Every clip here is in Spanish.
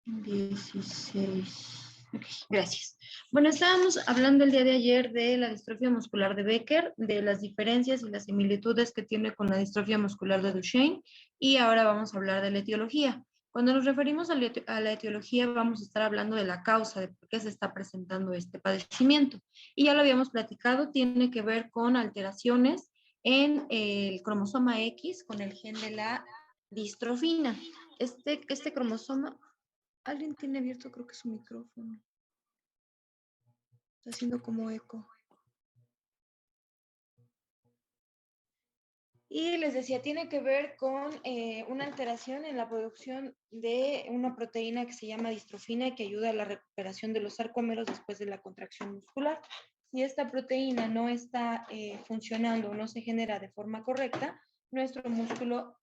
16. Ok, gracias. Bueno, estábamos hablando el día de ayer de la distrofia muscular de Becker, de las diferencias y las similitudes que tiene con la distrofia muscular de Duchenne, y ahora vamos a hablar de la etiología. Cuando nos referimos a la etiología, vamos a estar hablando de la causa, de por qué se está presentando este padecimiento. Y ya lo habíamos platicado, tiene que ver con alteraciones en el cromosoma X, con el gen de la distrofina. Este cromosoma, alguien tiene abierto, creo que su micrófono. Está haciendo como eco. Y les decía, tiene que ver con una alteración en la producción de una proteína que se llama distrofina y que ayuda a la recuperación de los sarcómeros después de la contracción muscular. Si esta proteína no está funcionando o no se genera de forma correcta, nuestro músculo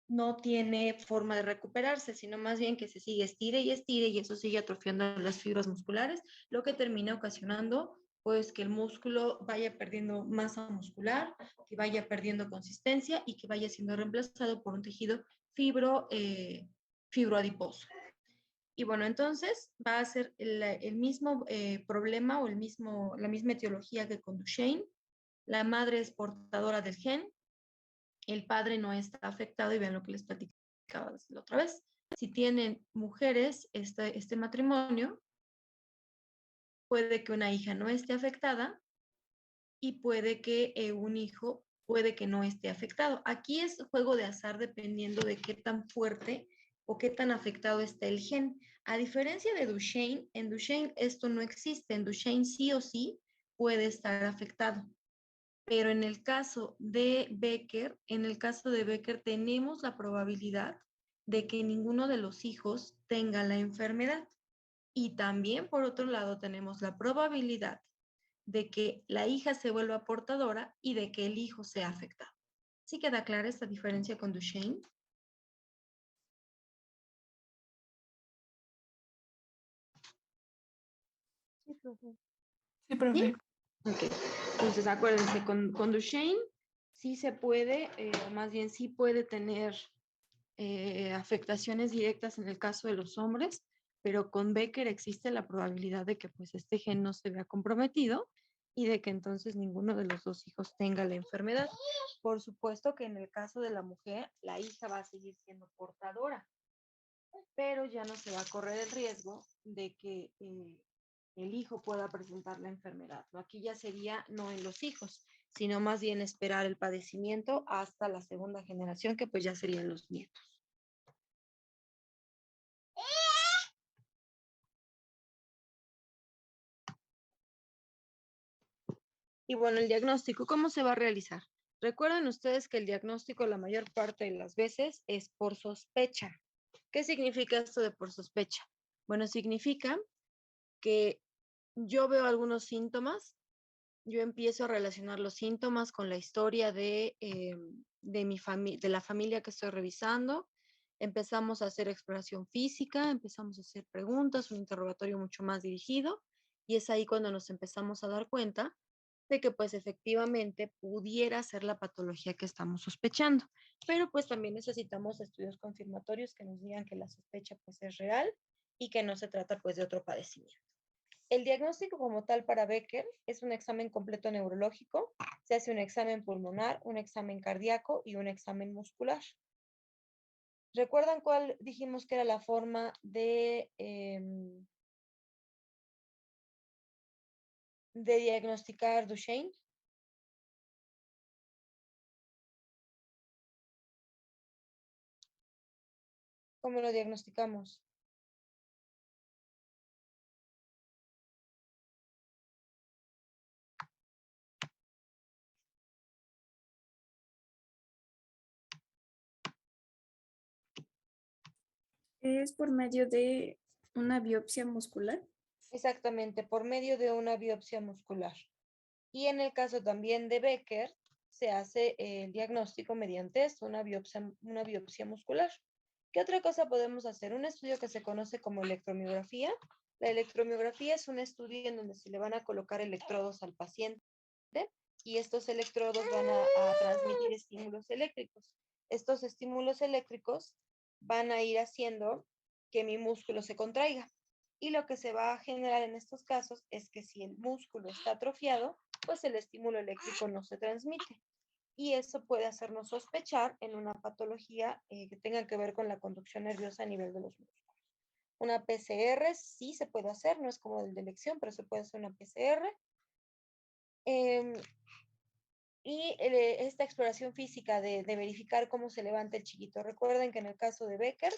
no tiene forma de recuperarse, sino más bien que se sigue estire y eso sigue atrofiando las fibras musculares, lo que termina ocasionando pues que el músculo vaya perdiendo masa muscular, que vaya perdiendo consistencia y que vaya siendo reemplazado por un tejido fibroadiposo. Y bueno, entonces va a ser el mismo problema o la misma etiología que con Duchenne. La madre es portadora del gen, el padre no está afectado y vean lo que les platicaba la otra vez. Si tienen mujeres este matrimonio, puede que una hija no esté afectada y puede que un hijo puede que no esté afectado. Aquí es juego de azar dependiendo de qué tan fuerte o qué tan afectado está el gen. A diferencia de Duchenne, en Duchenne esto no existe. En Duchenne sí o sí puede estar afectado. Pero en el caso de Becker tenemos la probabilidad de que ninguno de los hijos tenga la enfermedad. Y también, por otro lado, tenemos la probabilidad de que la hija se vuelva portadora y de que el hijo sea afectado. ¿Sí queda clara esta diferencia con Duchenne? Sí, profe. Sí, profe. ¿Sí? Ok. Entonces, acuérdense, con Duchenne sí se puede, más bien sí puede tener afectaciones directas en el caso de los hombres, pero con Becker existe la probabilidad de que pues este gen no se vea comprometido y de que entonces ninguno de los dos hijos tenga la enfermedad. Por supuesto que en el caso de la mujer, la hija va a seguir siendo portadora, pero ya no se va a correr el riesgo de que el hijo pueda presentar la enfermedad, ¿no? Aquí ya sería no en los hijos, sino más bien esperar el padecimiento hasta la segunda generación, que pues ya serían los nietos. Y bueno, el diagnóstico, ¿cómo se va a realizar? Recuerden ustedes que el diagnóstico la mayor parte de las veces es por sospecha. ¿Qué significa esto de por sospecha? Bueno, significa que yo veo algunos síntomas, yo empiezo a relacionar los síntomas con la historia de la familia que estoy revisando, empezamos a hacer exploración física, empezamos a hacer preguntas, un interrogatorio mucho más dirigido, y es ahí cuando nos empezamos a dar cuenta de que pues efectivamente pudiera ser la patología que estamos sospechando, pero pues también necesitamos estudios confirmatorios que nos digan que la sospecha pues es real y que no se trata pues de otro padecimiento. El diagnóstico como tal para Becker es un examen completo neurológico, se hace un examen pulmonar, un examen cardíaco y un examen muscular. ¿Recuerdan cuál dijimos que era la forma de diagnosticar Duchenne? ¿Cómo lo diagnosticamos? Es por medio de una biopsia muscular. Exactamente, por medio de una biopsia muscular. Y en el caso también de Becker, se hace el diagnóstico mediante esto, una biopsia muscular. ¿Qué otra cosa podemos hacer? Un estudio que se conoce como electromiografía. La electromiografía es un estudio en donde se le van a colocar electrodos al paciente y estos electrodos van a transmitir estímulos eléctricos. Estos estímulos eléctricos van a ir haciendo que mi músculo se contraiga. Y lo que se va a generar en estos casos es que si el músculo está atrofiado, pues el estímulo eléctrico no se transmite. Y eso puede hacernos sospechar en una patología que tenga que ver con la conducción nerviosa a nivel de los músculos. Una PCR sí se puede hacer, no es como el de elección, pero se puede hacer una PCR. Y esta exploración física de verificar cómo se levanta el chiquito. Recuerden que en el caso de Becker,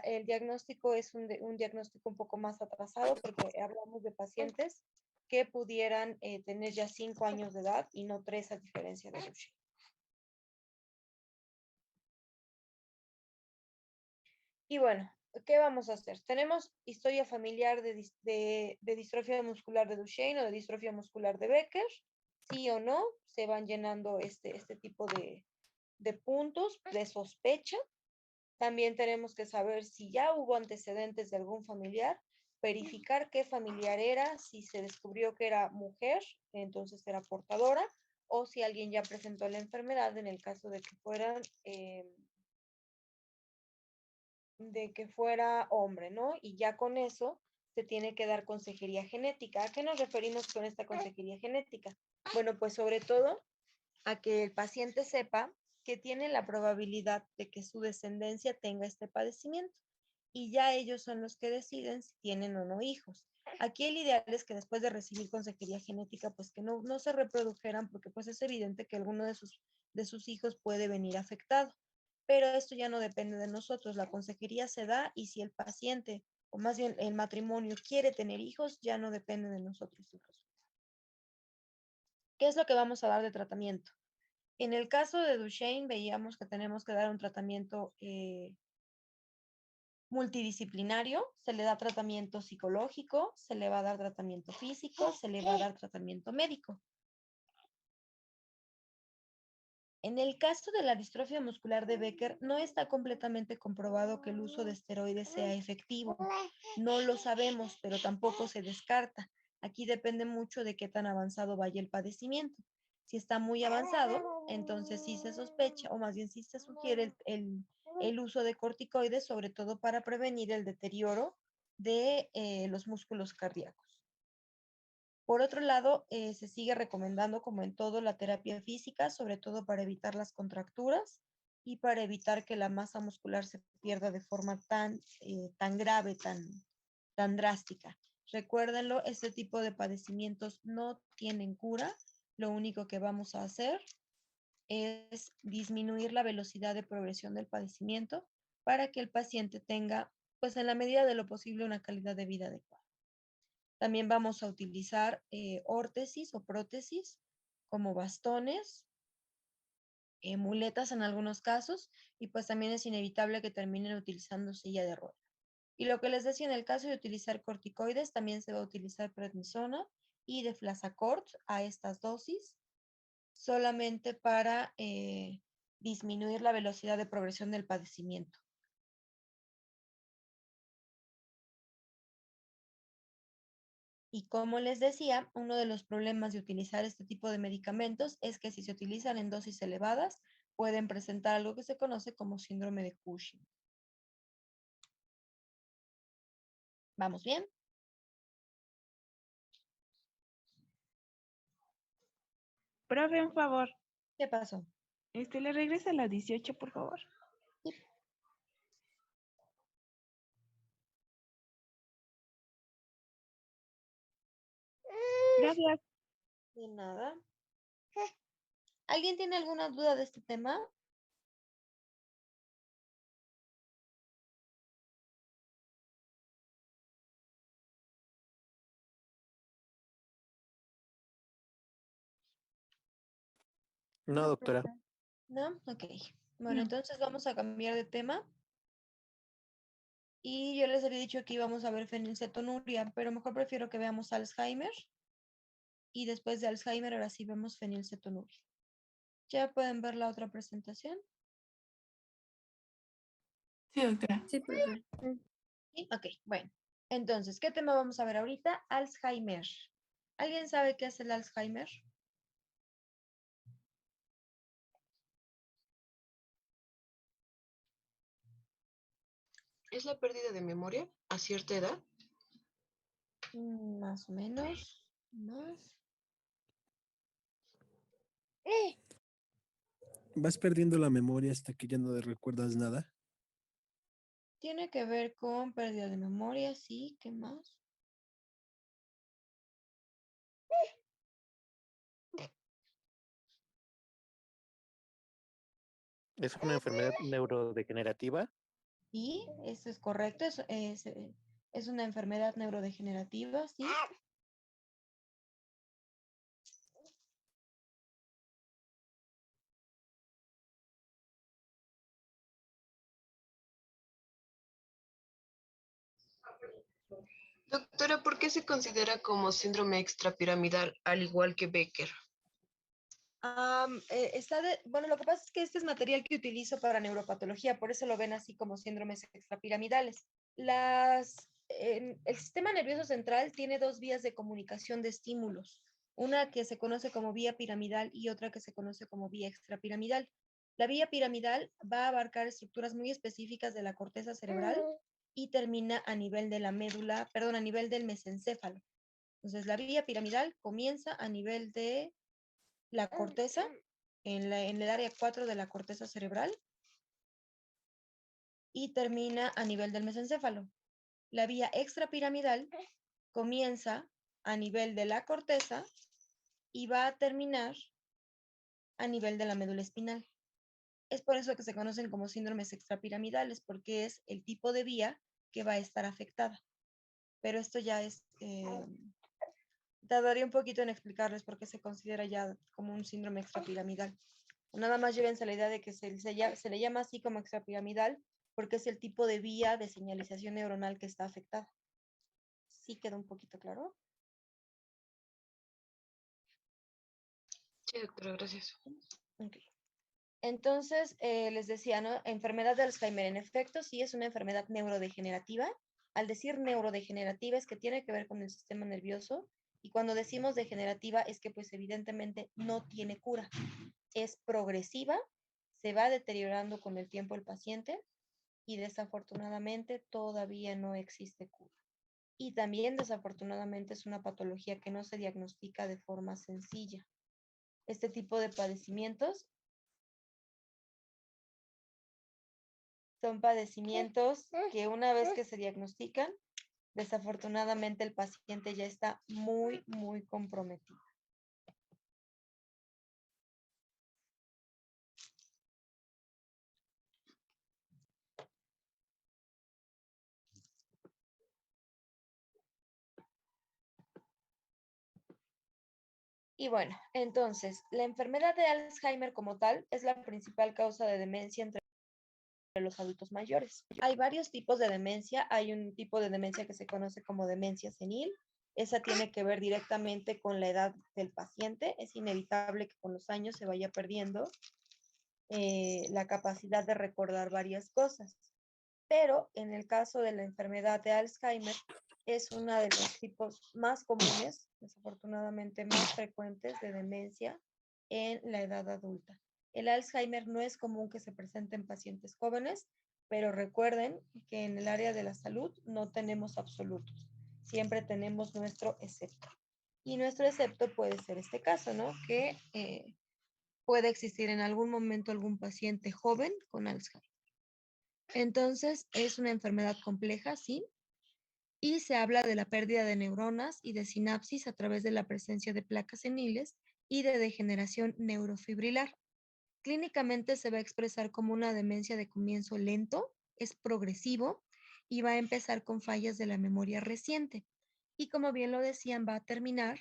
el diagnóstico es un diagnóstico un poco más atrasado porque hablamos de pacientes que pudieran tener ya 5 años de edad y no 3 a diferencia de Duchenne. Y bueno, ¿qué vamos a hacer? Tenemos historia familiar de distrofia muscular de Duchenne o de distrofia muscular de Becker. Sí o no, se van llenando este tipo de puntos de sospecha. También tenemos que saber si ya hubo antecedentes de algún familiar, verificar qué familiar era, si se descubrió que era mujer, entonces era portadora, o si alguien ya presentó la enfermedad en el caso de que fuera hombre, ¿no? Y ya con eso se tiene que dar consejería genética. ¿A qué nos referimos con esta consejería genética? Bueno, pues sobre todo a que el paciente sepa que tiene la probabilidad de que su descendencia tenga este padecimiento y ya ellos son los que deciden si tienen o no hijos. Aquí el ideal es que después de recibir consejería genética, pues que no se reprodujeran porque pues es evidente que alguno de sus hijos puede venir afectado. Pero esto ya no depende de nosotros, la consejería se da y si el paciente o más bien el matrimonio quiere tener hijos, ya no depende de nosotros el resultado. ¿Qué es lo que vamos a dar de tratamiento? En el caso de Duchenne, veíamos que tenemos que dar un tratamiento multidisciplinario, se le da tratamiento psicológico, se le va a dar tratamiento físico, se le va a dar tratamiento médico. En el caso de la distrofia muscular de Becker, no está completamente comprobado que el uso de esteroides sea efectivo. No lo sabemos, pero tampoco se descarta. Aquí depende mucho de qué tan avanzado vaya el padecimiento. Si está muy avanzado, entonces sí se sospecha, o más bien sí se sugiere el uso de corticoides, sobre todo para prevenir el deterioro de los músculos cardíacos. Por otro lado, se sigue recomendando, como en todo, la terapia física, sobre todo para evitar las contracturas y para evitar que la masa muscular se pierda de forma tan grave, tan drástica. Recuérdenlo, este tipo de padecimientos no tienen cura. Lo único que vamos a hacer es disminuir la velocidad de progresión del padecimiento para que el paciente tenga, pues en la medida de lo posible, una calidad de vida adecuada. También vamos a utilizar órtesis o prótesis como bastones, muletas en algunos casos, y pues también es inevitable que terminen utilizando silla de ruedas. Y lo que les decía, en el caso de utilizar corticoides, también se va a utilizar prednisona y deflazacort a estas dosis, solamente para disminuir la velocidad de progresión del padecimiento. Y como les decía, uno de los problemas de utilizar este tipo de medicamentos es que si se utilizan en dosis elevadas, pueden presentar algo que se conoce como síndrome de Cushing. ¿Vamos bien? Profe, un favor. ¿Qué pasó? Le regresa a la 18, por favor. Sí. Gracias. De nada. ¿Alguien tiene alguna duda de este tema? No, doctora. ¿No? Ok. Bueno, No. entonces vamos a cambiar de tema. Y yo les había dicho que íbamos a ver fenilcetonuria, pero mejor prefiero que veamos Alzheimer. Y después de Alzheimer, ahora sí vemos fenilcetonuria. ¿Ya pueden ver la otra presentación? Sí, doctora. Sí, profe. ¿Sí? Ok, bueno. Entonces, ¿qué tema vamos a ver ahorita? Alzheimer. ¿Alguien sabe qué es el Alzheimer? ¿Es la pérdida de memoria a cierta edad? Más o menos. Más. ¿Vas perdiendo la memoria hasta que ya no recuerdas nada? Tiene que ver con pérdida de memoria, sí. ¿Qué más? ¿Es una enfermedad neurodegenerativa? Sí, eso es correcto. Es una enfermedad neurodegenerativa, sí. Doctora, ¿por qué se considera como síndrome extrapiramidal al igual que Becker? Bueno, lo que pasa es que este es material que utilizo para neuropatología, por eso lo ven así como síndromes extrapiramidales. El sistema nervioso central tiene dos vías de comunicación de estímulos, una que se conoce como vía piramidal y otra que se conoce como vía extrapiramidal. La vía piramidal va a abarcar estructuras muy específicas de la corteza cerebral y termina a nivel de la médula, perdón, a nivel del mesencéfalo. Entonces, la vía piramidal comienza a nivel de la corteza, en el área 4 de la corteza cerebral y termina a nivel del mesencéfalo. La vía extrapiramidal comienza a nivel de la corteza y va a terminar a nivel de la médula espinal. Es por eso que se conocen como síndromes extrapiramidales, porque es el tipo de vía que va a estar afectada. Pero esto ya es, tardaría un poquito en explicarles por qué se considera ya como un síndrome extrapiramidal. Nada más llévense la idea de que se le llama así como extrapiramidal porque es el tipo de vía de señalización neuronal que está afectada. ¿Sí queda un poquito claro? Sí, doctora, gracias. Ok. Entonces, les decía, ¿no? Enfermedad de Alzheimer, en efecto, sí es una enfermedad neurodegenerativa. Al decir neurodegenerativa es que tiene que ver con el sistema nervioso y cuando decimos degenerativa es que pues evidentemente no tiene cura. Es progresiva, se va deteriorando con el tiempo el paciente y desafortunadamente todavía no existe cura. Y también desafortunadamente es una patología que no se diagnostica de forma sencilla. Este tipo de padecimientos son padecimientos que una vez que se diagnostican, desafortunadamente el paciente ya está muy, muy comprometido. Y bueno, entonces, la enfermedad de Alzheimer como tal es la principal causa de demencia entre los adultos mayores. Hay varios tipos de demencia. Hay un tipo de demencia que se conoce como demencia senil. Esa tiene que ver directamente con la edad del paciente. Es inevitable que con los años se vaya perdiendo la capacidad de recordar varias cosas. Pero en el caso de la enfermedad de Alzheimer, es uno de los tipos más comunes, desafortunadamente más frecuentes de demencia en la edad adulta. El Alzheimer no es común que se presente en pacientes jóvenes, pero recuerden que en el área de la salud no tenemos absolutos, siempre tenemos nuestro excepto. Y nuestro excepto puede ser este caso, ¿no? Que puede existir en algún momento algún paciente joven con Alzheimer. Entonces, es una enfermedad compleja, sí, y se habla de la pérdida de neuronas y de sinapsis a través de la presencia de placas seniles y de degeneración neurofibrilar. Clínicamente se va a expresar como una demencia de comienzo lento, es progresivo y va a empezar con fallas de la memoria reciente. Y como bien lo decían, va a terminar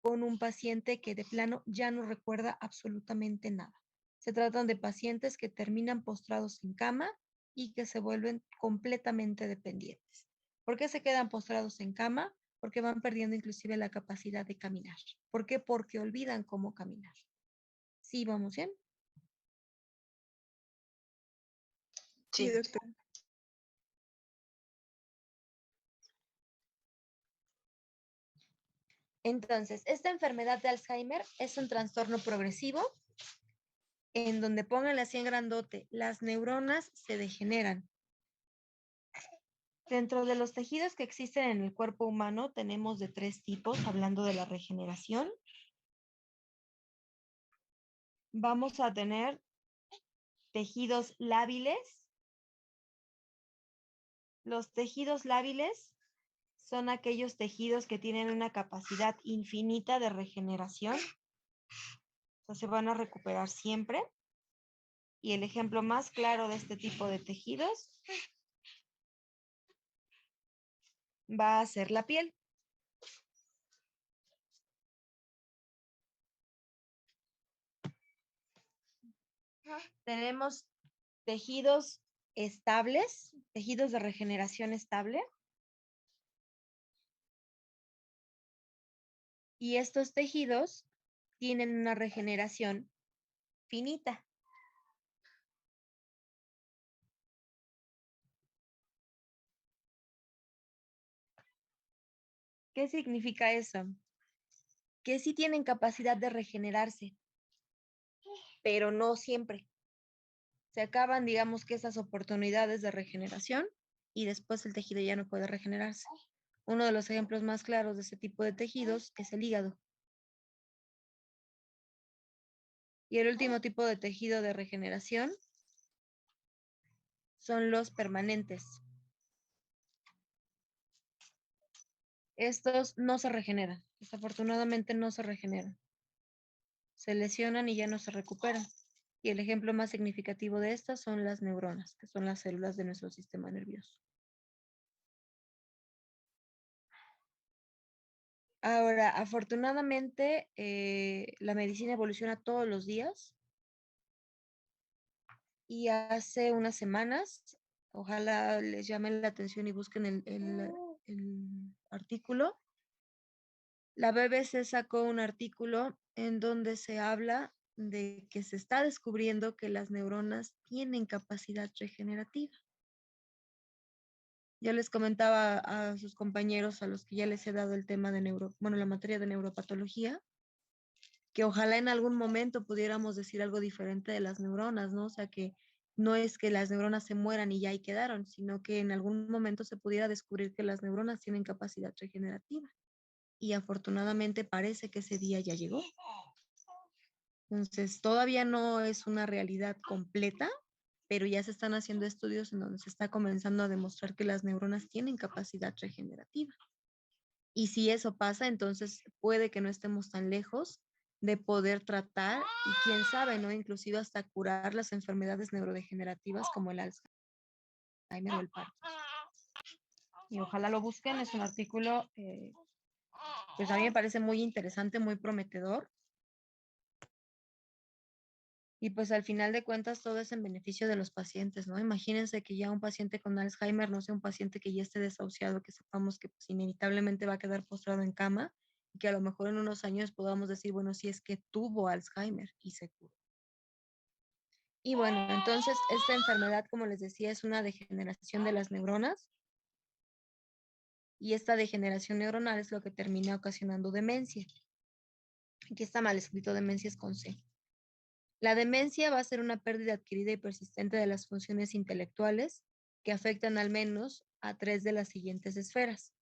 con un paciente que de plano ya no recuerda absolutamente nada. Se tratan de pacientes que terminan postrados en cama y que se vuelven completamente dependientes. ¿Por qué se quedan postrados en cama? Porque van perdiendo inclusive la capacidad de caminar. ¿Por qué? Porque olvidan cómo caminar. ¿Sí vamos bien? Sí, Sí. doctora. Entonces, esta enfermedad de Alzheimer es un trastorno progresivo en donde pónganle así en grandote, las neuronas se degeneran. Dentro de los tejidos que existen en el cuerpo humano tenemos de 3 tipos, hablando de la regeneración. Vamos a tener tejidos lábiles. Los tejidos lábiles son aquellos tejidos que tienen una capacidad infinita de regeneración. O sea, se van a recuperar siempre. Y el ejemplo más claro de este tipo de tejidos va a ser la piel. Tenemos tejidos estables, tejidos de regeneración estable. Y estos tejidos tienen una regeneración finita. ¿Qué significa eso? Que sí tienen capacidad de regenerarse, pero no siempre. Se acaban, digamos que esas oportunidades de regeneración y después el tejido ya no puede regenerarse. Uno de los ejemplos más claros de ese tipo de tejidos es el hígado. Y el último tipo de tejido de regeneración son los permanentes. Estos no se regeneran, desafortunadamente no se regeneran. Se lesionan y ya no se recuperan. Y el ejemplo más significativo de estas son las neuronas, que son las células de nuestro sistema nervioso. Ahora, afortunadamente, la medicina evoluciona todos los días. Y hace unas semanas, ojalá les llamen la atención y busquen el artículo. La BBC sacó un artículo en donde se habla de que se está descubriendo que las neuronas tienen capacidad regenerativa. Ya les comentaba a sus compañeros a los que ya les he dado el tema de la materia de neuropatología, que ojalá en algún momento pudiéramos decir algo diferente de las neuronas, ¿no? O sea, que no es que las neuronas se mueran y ya ahí quedaron, sino que en algún momento se pudiera descubrir que las neuronas tienen capacidad regenerativa. Y afortunadamente parece que ese día ya llegó. Entonces, todavía no es una realidad completa, pero ya se están haciendo estudios en donde se está comenzando a demostrar que las neuronas tienen capacidad regenerativa. Y si eso pasa, entonces puede que no estemos tan lejos de poder tratar y quién sabe, ¿no? Inclusive hasta curar las enfermedades neurodegenerativas como el Alzheimer o el Parkinson. Y ojalá lo busquen, es un artículo, pues a mí me parece muy interesante, muy prometedor. Y pues al final de cuentas todo es en beneficio de los pacientes, ¿no? Imagínense que ya un paciente con Alzheimer no sea un paciente que ya esté desahuciado, que sepamos que pues inevitablemente va a quedar postrado en cama y que a lo mejor en unos años podamos decir, bueno, si es que tuvo Alzheimer y se curó. Y bueno, entonces esta enfermedad, como les decía, es una degeneración de las neuronas y esta degeneración neuronal es lo que termina ocasionando demencia. Aquí está mal escrito, demencia es con C. La demencia va a ser una pérdida adquirida y persistente de las funciones intelectuales que afectan al menos a 3 de las siguientes esferas.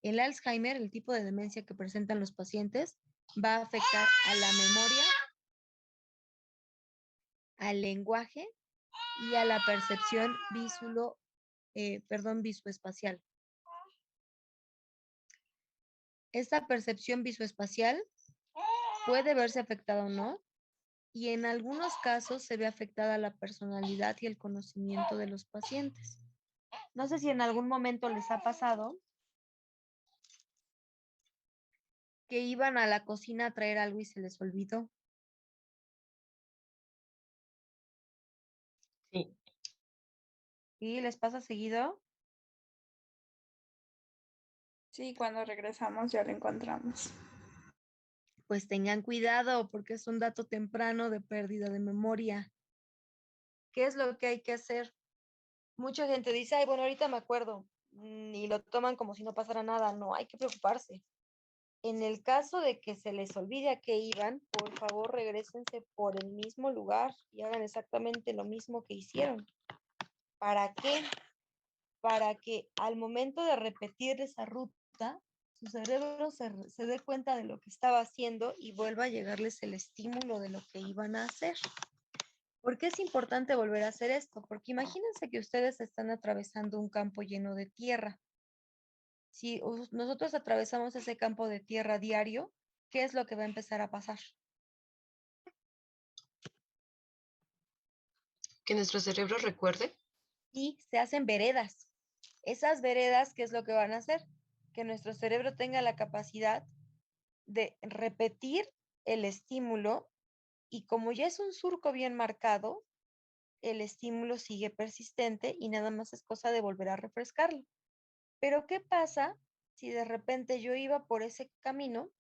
El Alzheimer, el tipo de demencia que presentan los pacientes, va a afectar a la memoria, al lenguaje y a la percepción visoespacial. Esta percepción visoespacial puede verse afectada o no, y en algunos casos se ve afectada la personalidad y el conocimiento de los pacientes. No sé si en algún momento les ha pasado que iban a la cocina a traer algo y se les olvidó. Sí. ¿Y les pasa seguido? Sí, cuando regresamos ya lo encontramos. Pues tengan cuidado porque es un dato temprano de pérdida de memoria. ¿Qué es lo que hay que hacer? Mucha gente dice, ay, bueno, ahorita me acuerdo, y lo toman como si no pasara nada. No, hay que preocuparse. En el caso de que se les olvide a qué iban, por favor regrésense por el mismo lugar y hagan exactamente lo mismo que hicieron. ¿Para qué? para que al momento de repetir esa ruta, su cerebro se dé cuenta de lo que estaba haciendo y vuelva a llegarles el estímulo de lo que iban a hacer. ¿Por qué es importante volver a hacer esto? Porque imagínense que ustedes están atravesando un campo lleno de tierra. Si nosotros atravesamos ese campo de tierra diario, ¿qué es lo que va a empezar a pasar? Que nuestro cerebro recuerde. Y se hacen veredas. Esas veredas, ¿qué es lo que van a hacer? Que nuestro cerebro tenga la capacidad de repetir el estímulo y como ya es un surco bien marcado, el estímulo sigue persistente y nada más es cosa de volver a refrescarlo. Pero ¿qué pasa si de repente yo iba por ese camino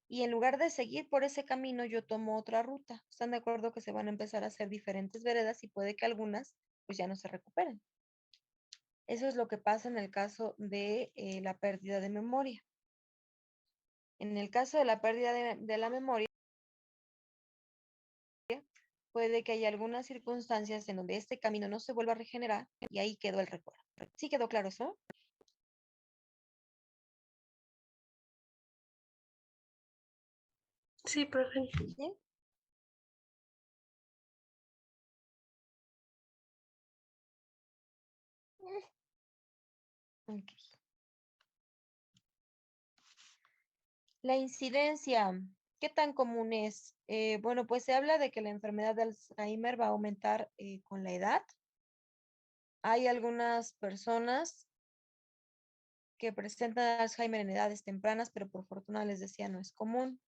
y en lugar de seguir por ese camino yo tomo otra ruta? ¿Están de acuerdo que se van a empezar a hacer diferentes veredas y puede que algunas pues ya no se recuperen? Eso es lo que pasa en el caso de la pérdida de memoria. En el caso de la pérdida de la memoria, puede que haya algunas circunstancias en donde este camino no se vuelva a regenerar y ahí quedó el recuerdo. ¿Sí quedó claro eso? Sí, profe. ¿Sí? Ok. La incidencia, ¿qué tan común es? Bueno, pues se habla de que la enfermedad de Alzheimer va a aumentar con la edad. Hay algunas personas que presentan Alzheimer en edades tempranas, pero por fortuna les decía no es común.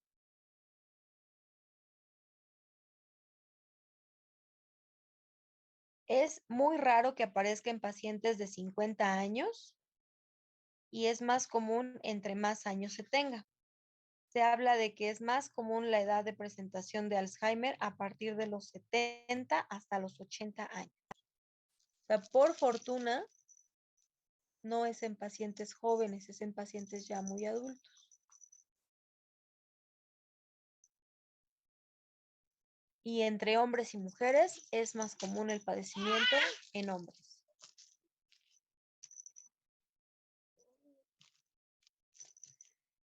Es muy raro que aparezca en pacientes de 50 años y es más común entre más años se tenga. Se habla de que es más común la edad de presentación de Alzheimer a partir de los 70 hasta los 80 años. O sea, por fortuna, no es en pacientes jóvenes, es en pacientes ya muy adultos. Y entre hombres y mujeres es más común el padecimiento en hombres.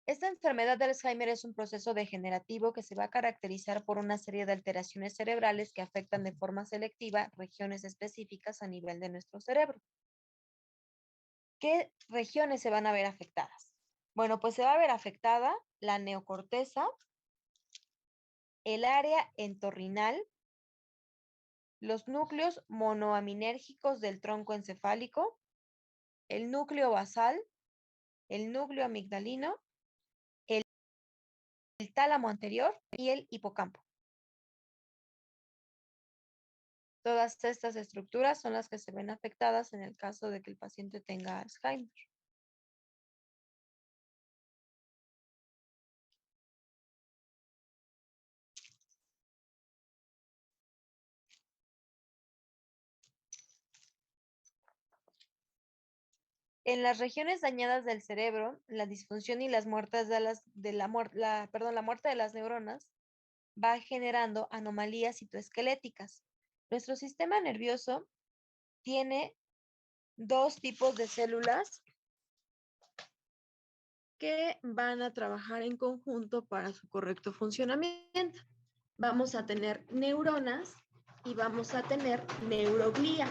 Esta enfermedad de Alzheimer es un proceso degenerativo que se va a caracterizar por una serie de alteraciones cerebrales que afectan de forma selectiva regiones específicas a nivel de nuestro cerebro. ¿Qué regiones se van a ver afectadas? Bueno, pues se va a ver afectada la neocorteza, el área entorrinal, los núcleos monoaminérgicos del tronco encefálico, el núcleo basal, el núcleo amigdalino, el tálamo anterior y el hipocampo. Todas estas estructuras son las que se ven afectadas en el caso de que el paciente tenga Alzheimer. En las regiones dañadas del cerebro, la disfunción y las muertes la muerte de las neuronas va generando anomalías citoesqueléticas. Nuestro sistema nervioso tiene dos tipos de células que van a trabajar en conjunto para su correcto funcionamiento. Vamos a tener neuronas y vamos a tener neuroglía.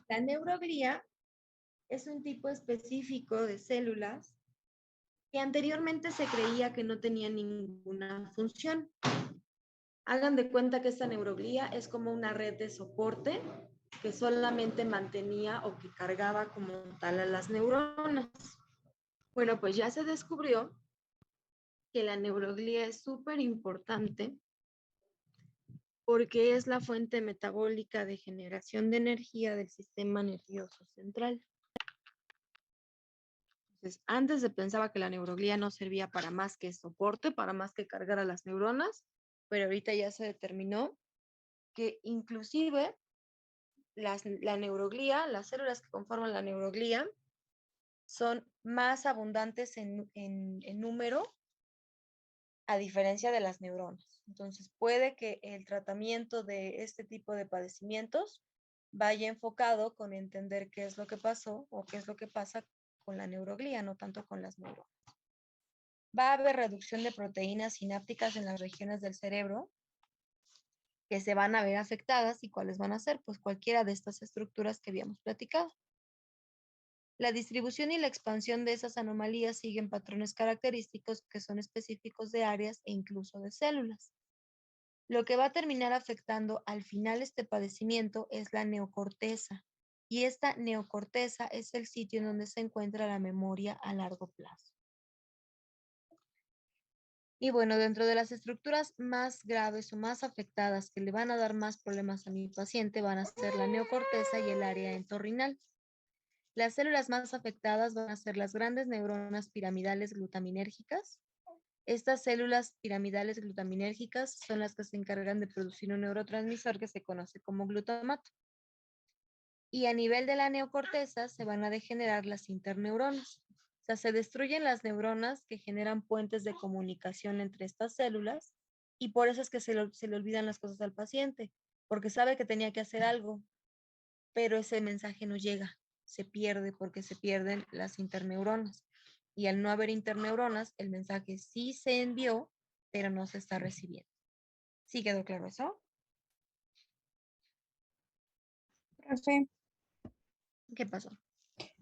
La neuroglía es un tipo específico de células que anteriormente se creía que no tenían ninguna función. Hagan de cuenta que esta neuroglía es como una red de soporte que solamente mantenía o que cargaba como tal a las neuronas. Bueno, pues ya se descubrió que la neuroglía es súper importante porque es la fuente metabólica de generación de energía del sistema nervioso central. Entonces, antes se pensaba que la neuroglía no servía para más que soporte, para más que cargar a las neuronas, pero ahorita ya se determinó que inclusive la neuroglía, las células que conforman la neuroglía, son más abundantes en número a diferencia de las neuronas. Entonces, puede que el tratamiento de este tipo de padecimientos vaya enfocado con entender qué es lo que pasó o qué es lo que pasa con la neuroglía, no tanto con las neuronas. Va a haber reducción de proteínas sinápticas en las regiones del cerebro que se van a ver afectadas. ¿Y cuáles van a ser? Pues cualquiera de estas estructuras que habíamos platicado. La distribución y la expansión de esas anomalías siguen patrones característicos que son específicos de áreas e incluso de células. Lo que va a terminar afectando al final este padecimiento es la neocorteza. Y esta neocorteza es el sitio en donde se encuentra la memoria a largo plazo. Y bueno, dentro de las estructuras más graves o más afectadas que le van a dar más problemas a mi paciente van a ser la neocorteza y el área entorrinal. Las células más afectadas van a ser las grandes neuronas piramidales glutaminérgicas. Estas células piramidales glutaminérgicas son las que se encargan de producir un neurotransmisor que se conoce como glutamato. Y a nivel de la neocorteza se van a degenerar las interneuronas. O sea, se destruyen las neuronas que generan puentes de comunicación entre estas células y por eso es que se le olvidan las cosas al paciente, porque sabe que tenía que hacer algo, pero ese mensaje no llega, se pierde porque se pierden las interneuronas. Y al no haber interneuronas, el mensaje sí se envió, pero no se está recibiendo. ¿Sí quedó claro eso? Profe, ¿Qué pasó?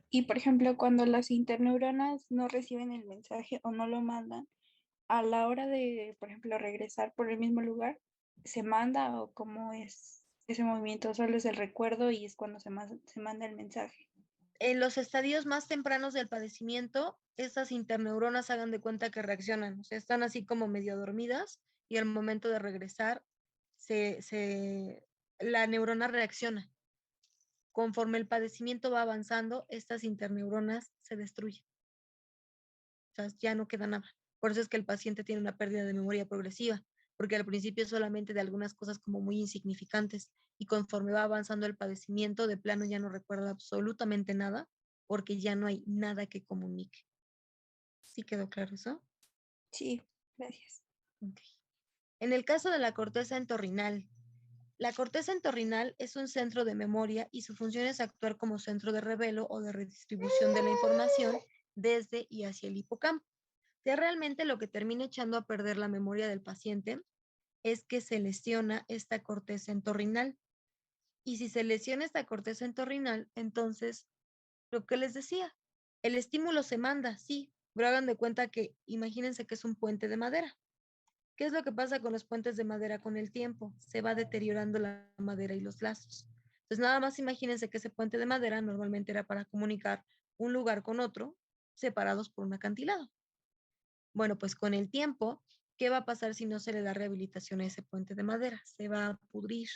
y por ejemplo, cuando las interneuronas no reciben el mensaje o no lo mandan, a la hora de, por ejemplo, regresar por el mismo lugar, ¿se manda o cómo es ese movimiento? Solo es el recuerdo y es cuando se manda el mensaje. En los estadios más tempranos del padecimiento, estas interneuronas hagan de cuenta que reaccionan, o sea, están así como medio dormidas y al momento de regresar, la neurona reacciona. Conforme el padecimiento va avanzando, estas interneuronas se destruyen. O sea, ya no queda nada. Por eso es que el paciente tiene una pérdida de memoria progresiva, porque al principio solamente de algunas cosas como muy insignificantes y conforme va avanzando el padecimiento, de plano ya no recuerda absolutamente nada porque ya no hay nada que comunique. ¿Sí quedó claro eso? Sí, gracias. Ok. En el caso de la corteza entorrinal, la corteza entorrinal es un centro de memoria y su función es actuar como centro de revelo o de redistribución de la información desde y hacia el hipocampo. Que realmente lo que termina echando a perder la memoria del paciente es que se lesiona esta corteza entorrinal. Y si se lesiona esta corteza entorrinal, entonces, lo que les decía, el estímulo se manda, sí, pero hagan de cuenta que, imagínense que es un puente de madera. ¿Qué es lo que pasa con los puentes de madera con el tiempo? Se va deteriorando la madera y los lazos. Entonces, nada más imagínense que ese puente de madera normalmente era para comunicar un lugar con otro, separados por un acantilado. Bueno, pues con el tiempo, ¿qué va a pasar si no se le da rehabilitación a ese puente de madera? Se va a pudrir.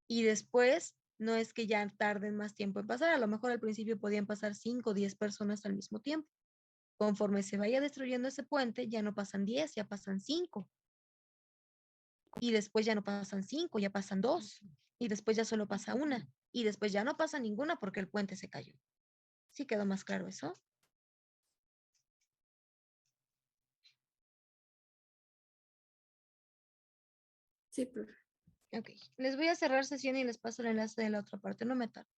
Y después, no es que ya tarden más tiempo en pasar, a lo mejor al principio podían pasar 5 o 10 personas al mismo tiempo. Conforme se vaya destruyendo ese puente, ya no pasan 10, ya pasan 5. Y después ya no pasan 5, ya pasan 2. Y después ya solo pasa una. Y después ya no pasa ninguna porque el puente se cayó. ¿Sí quedó más claro eso? Sí, profe. Ok. Les voy a cerrar sesión y les paso el enlace de la otra parte. No me tardo.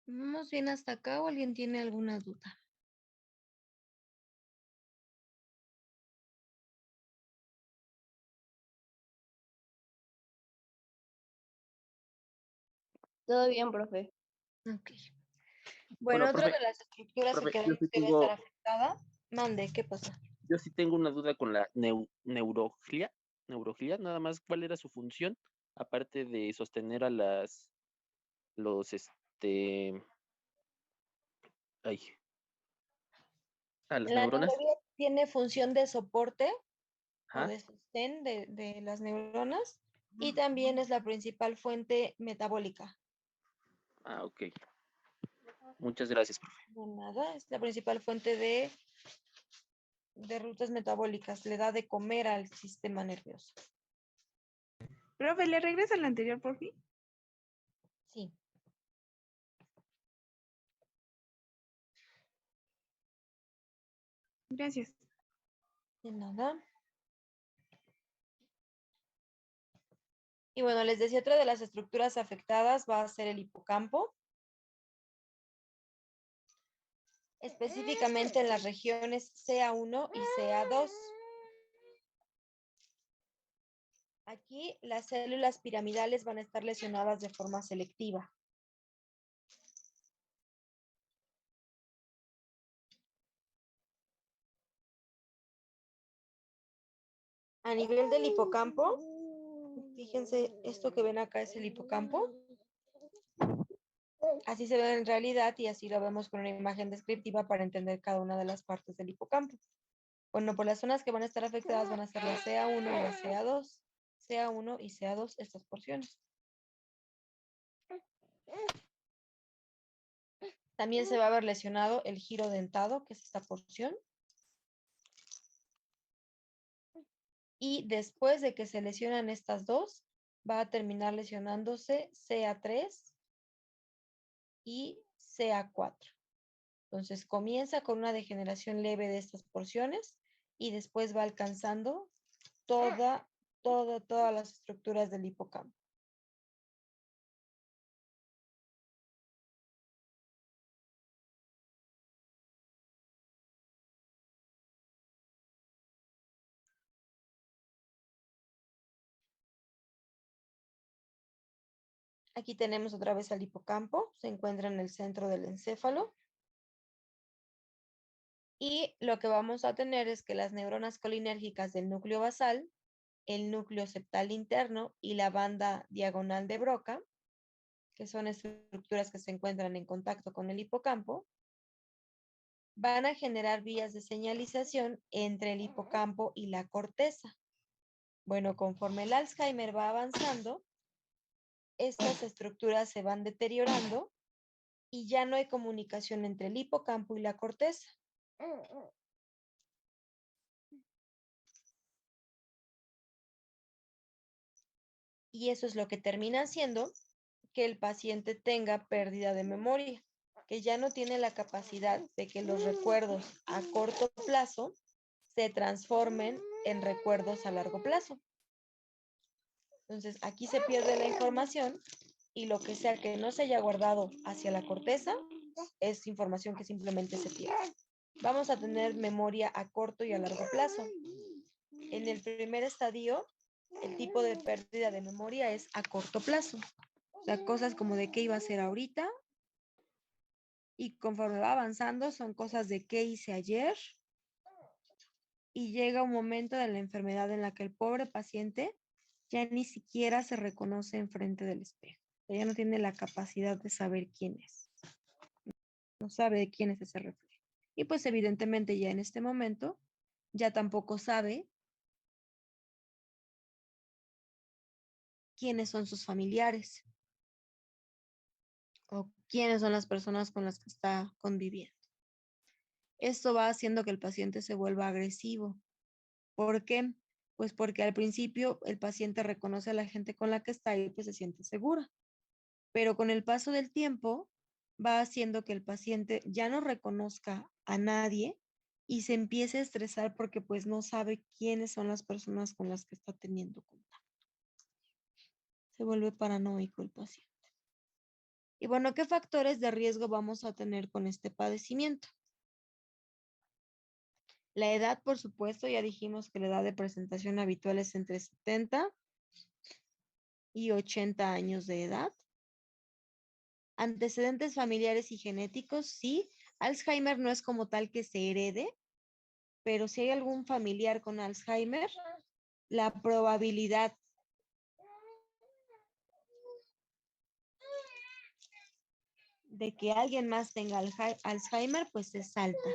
¿Vamos bien hasta acá o alguien tiene alguna duda? Todo bien, profe. Ok. Bueno, Bueno, otra profe, de las estructuras profe, que yo sí debe estar tengo, afectada. Mande, ¿qué pasa? yo sí tengo una duda con la neuroglia. Neuroglia, nada más, ¿cuál era su función? Aparte de sostener a los, ay, a las La neuronas. neurona tiene función de soporte o Ajá. de sostén de las neuronas y también es la principal fuente metabólica. Ah, ok. Muchas gracias, profe. No, nada, es la principal fuente de rutas metabólicas. Le da de comer al sistema nervioso. Profe, ¿le regresa al anterior, por fin? Sí. Gracias. De nada. Y bueno, les decía, otra de las estructuras afectadas va a ser el hipocampo. Específicamente en las regiones CA1 y CA2. Aquí las células piramidales van a estar lesionadas de forma selectiva. A nivel del hipocampo, fíjense, esto que ven acá es el hipocampo. Así se ve en realidad y así lo vemos con una imagen descriptiva para entender cada una de las partes del hipocampo. Bueno, por las zonas que van a estar afectadas van a ser la CA1 y la CA2. CA1 y CA2, estas porciones. También se va a ver lesionado el giro dentado, que es esta porción. Y después de que se lesionan estas dos, va a terminar lesionándose CA3 y CA4. Entonces comienza con una degeneración leve de estas porciones y después va alcanzando todas las estructuras del hipocampo. Aquí tenemos otra vez al hipocampo, se encuentra en el centro del encéfalo. Y lo que vamos a tener es que las neuronas colinérgicas del núcleo basal, el núcleo septal interno y la banda diagonal de Broca, que son estructuras que se encuentran en contacto con el hipocampo, van a generar vías de señalización entre el hipocampo y la corteza. Bueno, conforme el Alzheimer va avanzando, estas estructuras se van deteriorando y ya no hay comunicación entre el hipocampo y la corteza. Y eso es lo que termina haciendo que el paciente tenga pérdida de memoria, que ya no tiene la capacidad de que los recuerdos a corto plazo se transformen en recuerdos a largo plazo. Entonces, aquí se pierde la información y lo que sea que no se haya guardado hacia la corteza es información que simplemente se pierde. Vamos a tener memoria a corto y a largo plazo. En el primer estadio, el tipo de pérdida de memoria es a corto plazo. O sea, cosas como de qué iba a hacer ahorita. Y conforme va avanzando, son cosas de qué hice ayer. Y llega un momento de la enfermedad en la que el pobre paciente ya ni siquiera se reconoce enfrente del espejo. Ya no tiene la capacidad de saber quién es. No sabe de quién es ese reflejo. Y pues evidentemente ya en este momento, ya tampoco sabe quiénes son sus familiares o quiénes son las personas con las que está conviviendo. Esto va haciendo que el paciente se vuelva agresivo. ¿Por qué? Pues porque al principio el paciente reconoce a la gente con la que está y pues se siente segura. Pero con el paso del tiempo va haciendo que el paciente ya no reconozca a nadie y se empiece a estresar porque pues no sabe quiénes son las personas con las que está teniendo contacto. Se vuelve paranoico el paciente. Y bueno, ¿qué factores de riesgo vamos a tener con este padecimiento? La edad, por supuesto, ya dijimos que la edad de presentación habitual es entre 70 y 80 años de edad. Antecedentes familiares y genéticos, sí. Alzheimer no es como tal que se herede, pero si hay algún familiar con Alzheimer, la probabilidad de que alguien más tenga Alzheimer, pues es alta.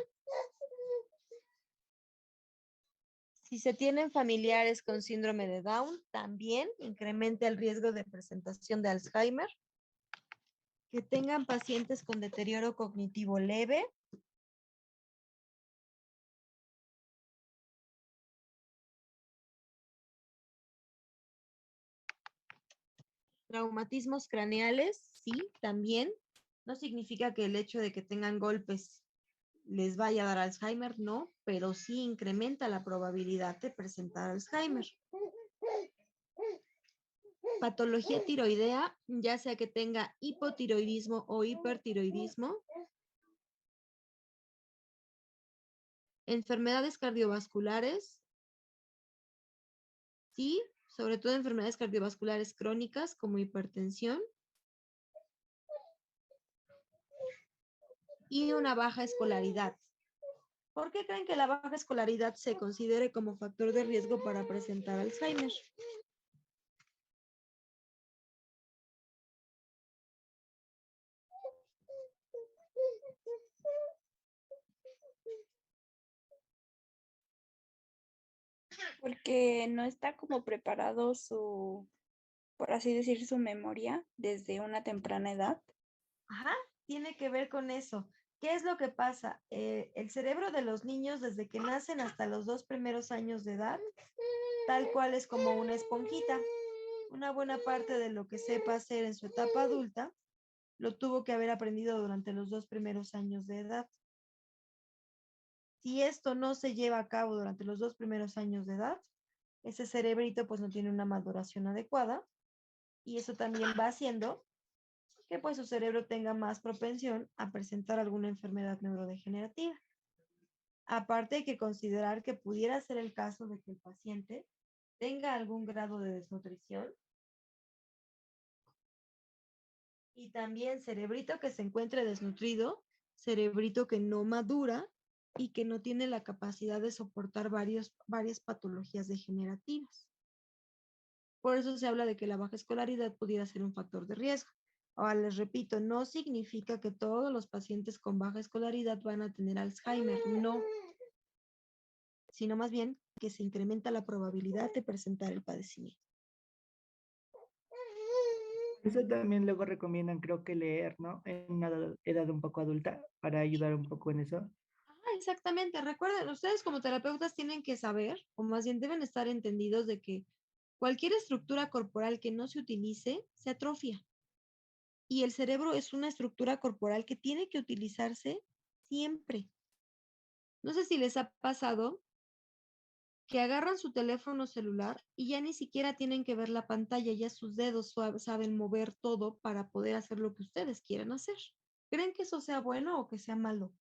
Si se tienen familiares con síndrome de Down, también incrementa el riesgo de presentación de Alzheimer. Que tengan pacientes con deterioro cognitivo leve. Traumatismos craneales, sí, también. No significa que el hecho de que tengan golpes les vaya a dar Alzheimer, no, pero sí incrementa la probabilidad de presentar Alzheimer. Patología tiroidea, ya sea que tenga hipotiroidismo o hipertiroidismo. Enfermedades cardiovasculares, sí, sobre todo enfermedades cardiovasculares crónicas como hipertensión. Y una baja escolaridad. ¿Por qué creen que la baja escolaridad se considere como factor de riesgo para presentar Alzheimer? Porque no está como preparado su, por así decir, su memoria desde una temprana edad. Ajá, tiene que ver con eso. ¿Qué es lo que pasa? El cerebro de los niños desde que nacen hasta los 2 primeros años de edad, tal cual es como una esponjita. Una buena parte de lo que sepa hacer en su etapa adulta, lo tuvo que haber aprendido durante los 2 primeros años de edad. Si esto no se lleva a cabo durante los 2 primeros años de edad, ese cerebrito pues no tiene una maduración adecuada y eso también va haciendo que pues su cerebro tenga más propensión a presentar alguna enfermedad neurodegenerativa. Aparte hay que considerar que pudiera ser el caso de que el paciente tenga algún grado de desnutrición y también cerebrito que se encuentre desnutrido, cerebrito que no madura y que no tiene la capacidad de soportar varias patologías degenerativas. Por eso se habla de que la baja escolaridad pudiera ser un factor de riesgo. Ahora les repito, no significa que todos los pacientes con baja escolaridad van a tener Alzheimer, no, sino más bien que se incrementa la probabilidad de presentar el padecimiento. Eso también luego recomiendan, creo que leer, ¿no? En una edad un poco adulta para ayudar un poco en eso. Exactamente. Recuerden, ustedes como terapeutas tienen que saber, o más bien deben estar entendidos de que cualquier estructura corporal que no se utilice se atrofia. Y el cerebro es una estructura corporal que tiene que utilizarse siempre. No sé si les ha pasado que agarran su teléfono celular y ya ni siquiera tienen que ver la pantalla, ya sus dedos saben mover todo para poder hacer lo que ustedes quieran hacer. ¿Creen que eso sea bueno o que sea malo?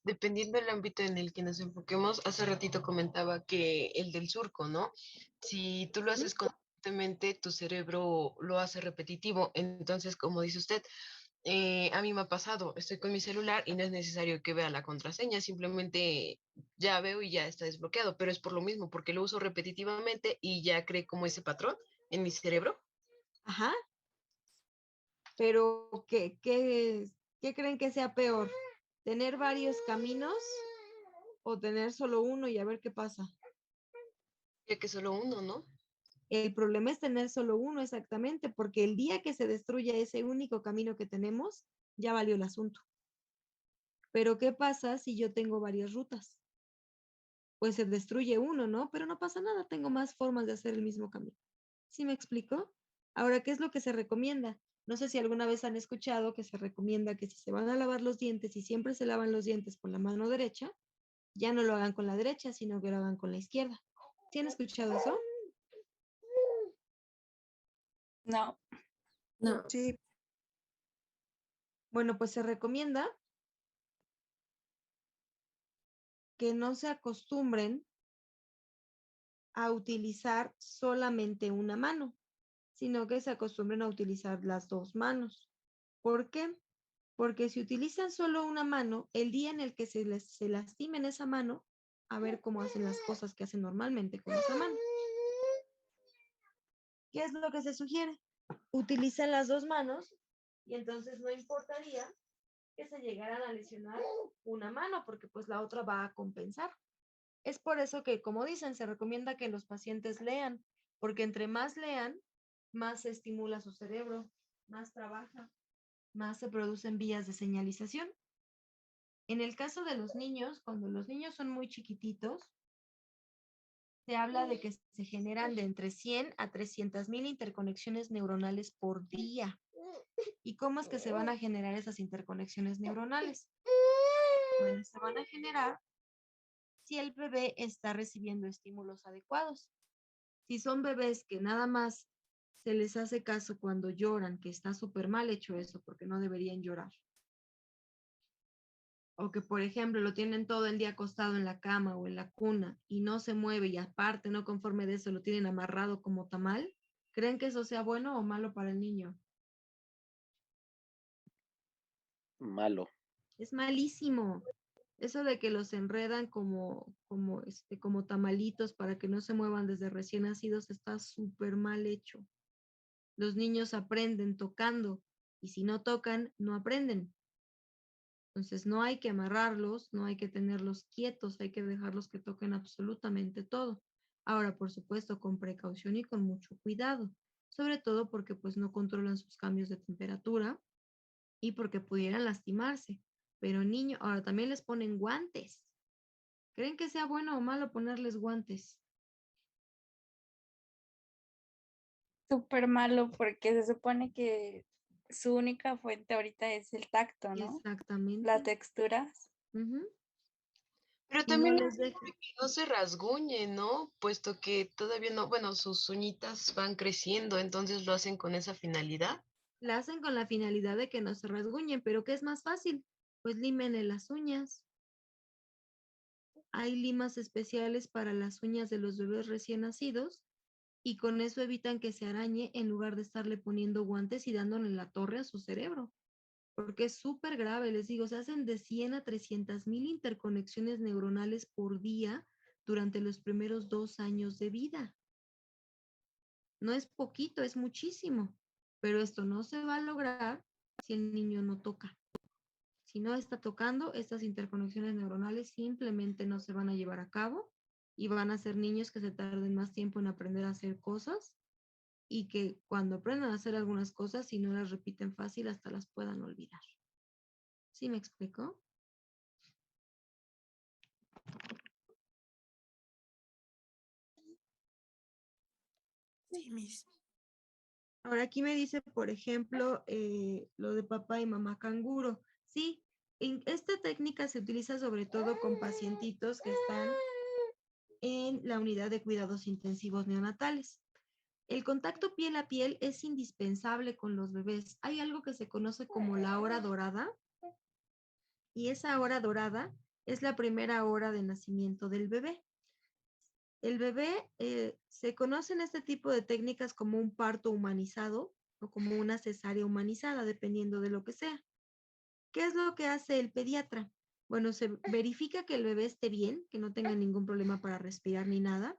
Dependiendo del ámbito en el que nos enfoquemos, hace ratito comentaba que el del surco, ¿no? Si tú lo haces constantemente, tu cerebro lo hace repetitivo. Entonces, como dice usted, a mí me ha pasado, estoy con mi celular y no es necesario que vea la contraseña, simplemente ya veo y ya está desbloqueado, pero es por lo mismo, porque lo uso repetitivamente y ya creé como ese patrón en mi cerebro. Ajá. Pero ¿qué creen que sea peor? ¿Tener varios caminos o tener solo uno y a ver qué pasa? Ya que solo uno, ¿no? El problema es tener solo uno exactamente, porque el día que se destruya ese único camino que tenemos, ya valió el asunto. Pero ¿qué pasa si yo tengo varias rutas? Pues se destruye uno, ¿no? Pero no pasa nada, tengo más formas de hacer el mismo camino. ¿Sí me explico? Ahora, ¿qué es lo que se recomienda? No sé si alguna vez han escuchado que se recomienda que si se van a lavar los dientes y siempre se lavan los dientes con la mano derecha, ya no lo hagan con la derecha, sino que lo hagan con la izquierda. ¿Sí han escuchado eso? No, No. sí, Bueno, pues se recomienda que no se acostumbren a utilizar solamente una mano, sino que se acostumbren a utilizar las dos manos. ¿Por qué? Porque si utilizan solo una mano, el día en el que se lastimen esa mano, a ver cómo hacen las cosas que hacen normalmente con esa mano. ¿Qué es lo que se sugiere? Utilizan las dos manos y entonces no importaría que se llegaran a lesionar una mano, porque pues la otra va a compensar. Es por eso que, como dicen, se recomienda que los pacientes lean, porque entre más lean, más se estimula su cerebro, más trabaja, más se producen vías de señalización. En el caso de los niños, cuando los niños son muy chiquititos, se habla de que se generan de entre 100 a 300,000 interconexiones neuronales por día. ¿Y cómo es que se van a generar esas interconexiones neuronales? Bueno, se van a generar si el bebé está recibiendo estímulos adecuados. Si son bebés que nada más se les hace caso cuando lloran, que está súper mal hecho eso, porque no deberían llorar. O que, por ejemplo, lo tienen todo el día acostado en la cama o en la cuna y no se mueve y aparte, no conforme de eso, lo tienen amarrado como tamal, ¿creen que eso sea bueno o malo para el niño? Malo. Es malísimo. Eso de que los enredan como tamalitos para que no se muevan desde recién nacidos está súper mal hecho. Los niños aprenden tocando y si no tocan, no aprenden. Entonces no hay que amarrarlos, no hay que tenerlos quietos, hay que dejarlos que toquen absolutamente todo. Ahora, por supuesto, con precaución y con mucho cuidado, sobre todo porque pues no controlan sus cambios de temperatura y porque pudieran lastimarse. Pero niño, ahora también les ponen guantes. ¿Creen que sea bueno o malo ponerles guantes? súper malo porque se supone que su única fuente ahorita es el tacto, ¿no? Exactamente. La textura. Ujú. Pero Y no también les deja. que no se rasguñe, ¿no? Puesto que todavía no, bueno, sus uñitas van creciendo, entonces lo hacen con esa finalidad. La hacen con la finalidad de que no se rasguñen, pero ¿qué es más fácil? Pues límenle las uñas. Hay limas especiales para las uñas de los bebés recién nacidos y con eso evitan que se arañe en lugar de estarle poniendo guantes y dándole la torre a su cerebro. Porque es súper grave, les digo, se hacen de 100 a 300,000 interconexiones neuronales por día durante los primeros 2 años de vida. No es poquito, es muchísimo, pero esto no se va a lograr si el niño no toca. Si no está tocando, estas interconexiones neuronales simplemente no se van a llevar a cabo y van a ser niños que se tarden más tiempo en aprender a hacer cosas y que cuando aprendan a hacer algunas cosas, si no las repiten fácil, hasta las puedan olvidar. ¿Sí me explico? Sí, mis. Ahora aquí me dice, por ejemplo, lo de papá y mamá canguro. Sí, esta técnica se utiliza sobre todo con pacientitos que están en la unidad de cuidados intensivos neonatales. El contacto piel a piel es indispensable con los bebés. Hay algo que se conoce como la hora dorada y esa hora dorada es la primera hora de nacimiento del bebé. El bebé se conocen este tipo de técnicas como un parto humanizado o como una cesárea humanizada, dependiendo de lo que sea. ¿Qué es lo que hace el pediatra? Bueno, se verifica que el bebé esté bien, que no tenga ningún problema para respirar ni nada,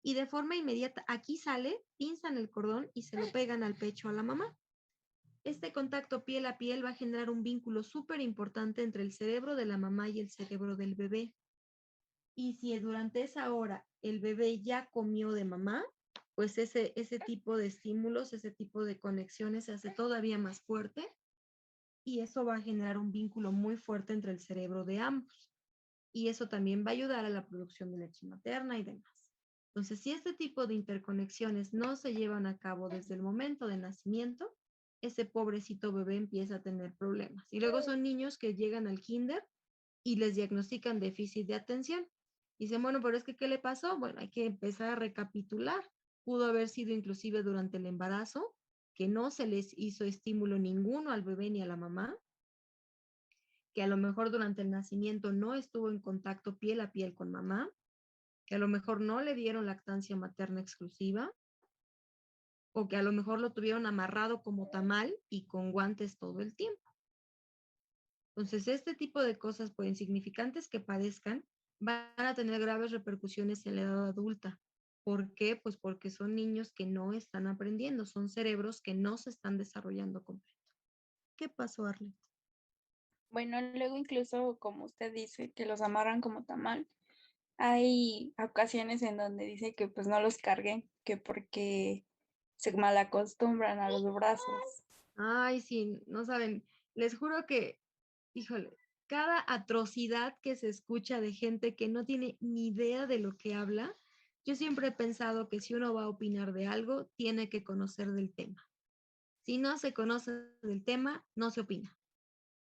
y de forma inmediata aquí sale, pinzan el cordón y se lo pegan al pecho a la mamá. Este contacto piel a piel va a generar un vínculo súper importante entre el cerebro de la mamá y el cerebro del bebé. Y si durante esa hora el bebé ya comió de mamá, pues ese tipo de estímulos, ese tipo de conexiones se hace todavía más fuerte y eso va a generar un vínculo muy fuerte entre el cerebro de ambos. Y eso también va a ayudar a la producción de leche materna y demás. Entonces, si este tipo de interconexiones no se llevan a cabo desde el momento de nacimiento, ese pobrecito bebé empieza a tener problemas. Y luego son niños que llegan al kinder y les diagnostican déficit de atención. Dicen, bueno, pero es que, ¿qué le pasó? Bueno, hay que empezar a recapitular. Pudo haber sido inclusive durante el embarazo, que no se les hizo estímulo ninguno al bebé ni a la mamá, que a lo mejor durante el nacimiento no estuvo en contacto piel a piel con mamá, que a lo mejor no le dieron lactancia materna exclusiva, o que a lo mejor lo tuvieron amarrado como tamal y con guantes todo el tiempo. Entonces, este tipo de cosas, por insignificantes que parezcan, van a tener graves repercusiones en la edad adulta. ¿Por qué? Pues porque son niños que no están aprendiendo, son cerebros que no se están desarrollando completo. ¿Qué pasó, Arlet? Bueno, luego incluso, como usted dice, que los amarran como tamal, hay ocasiones en donde dice que pues no los carguen, que porque se malacostumbran a los brazos. Ay, sí, no saben. Les juro que, híjole, cada atrocidad que se escucha de gente que no tiene ni idea de lo que habla, yo siempre he pensado que si uno va a opinar de algo, tiene que conocer del tema. Si no se conoce del tema, no se opina.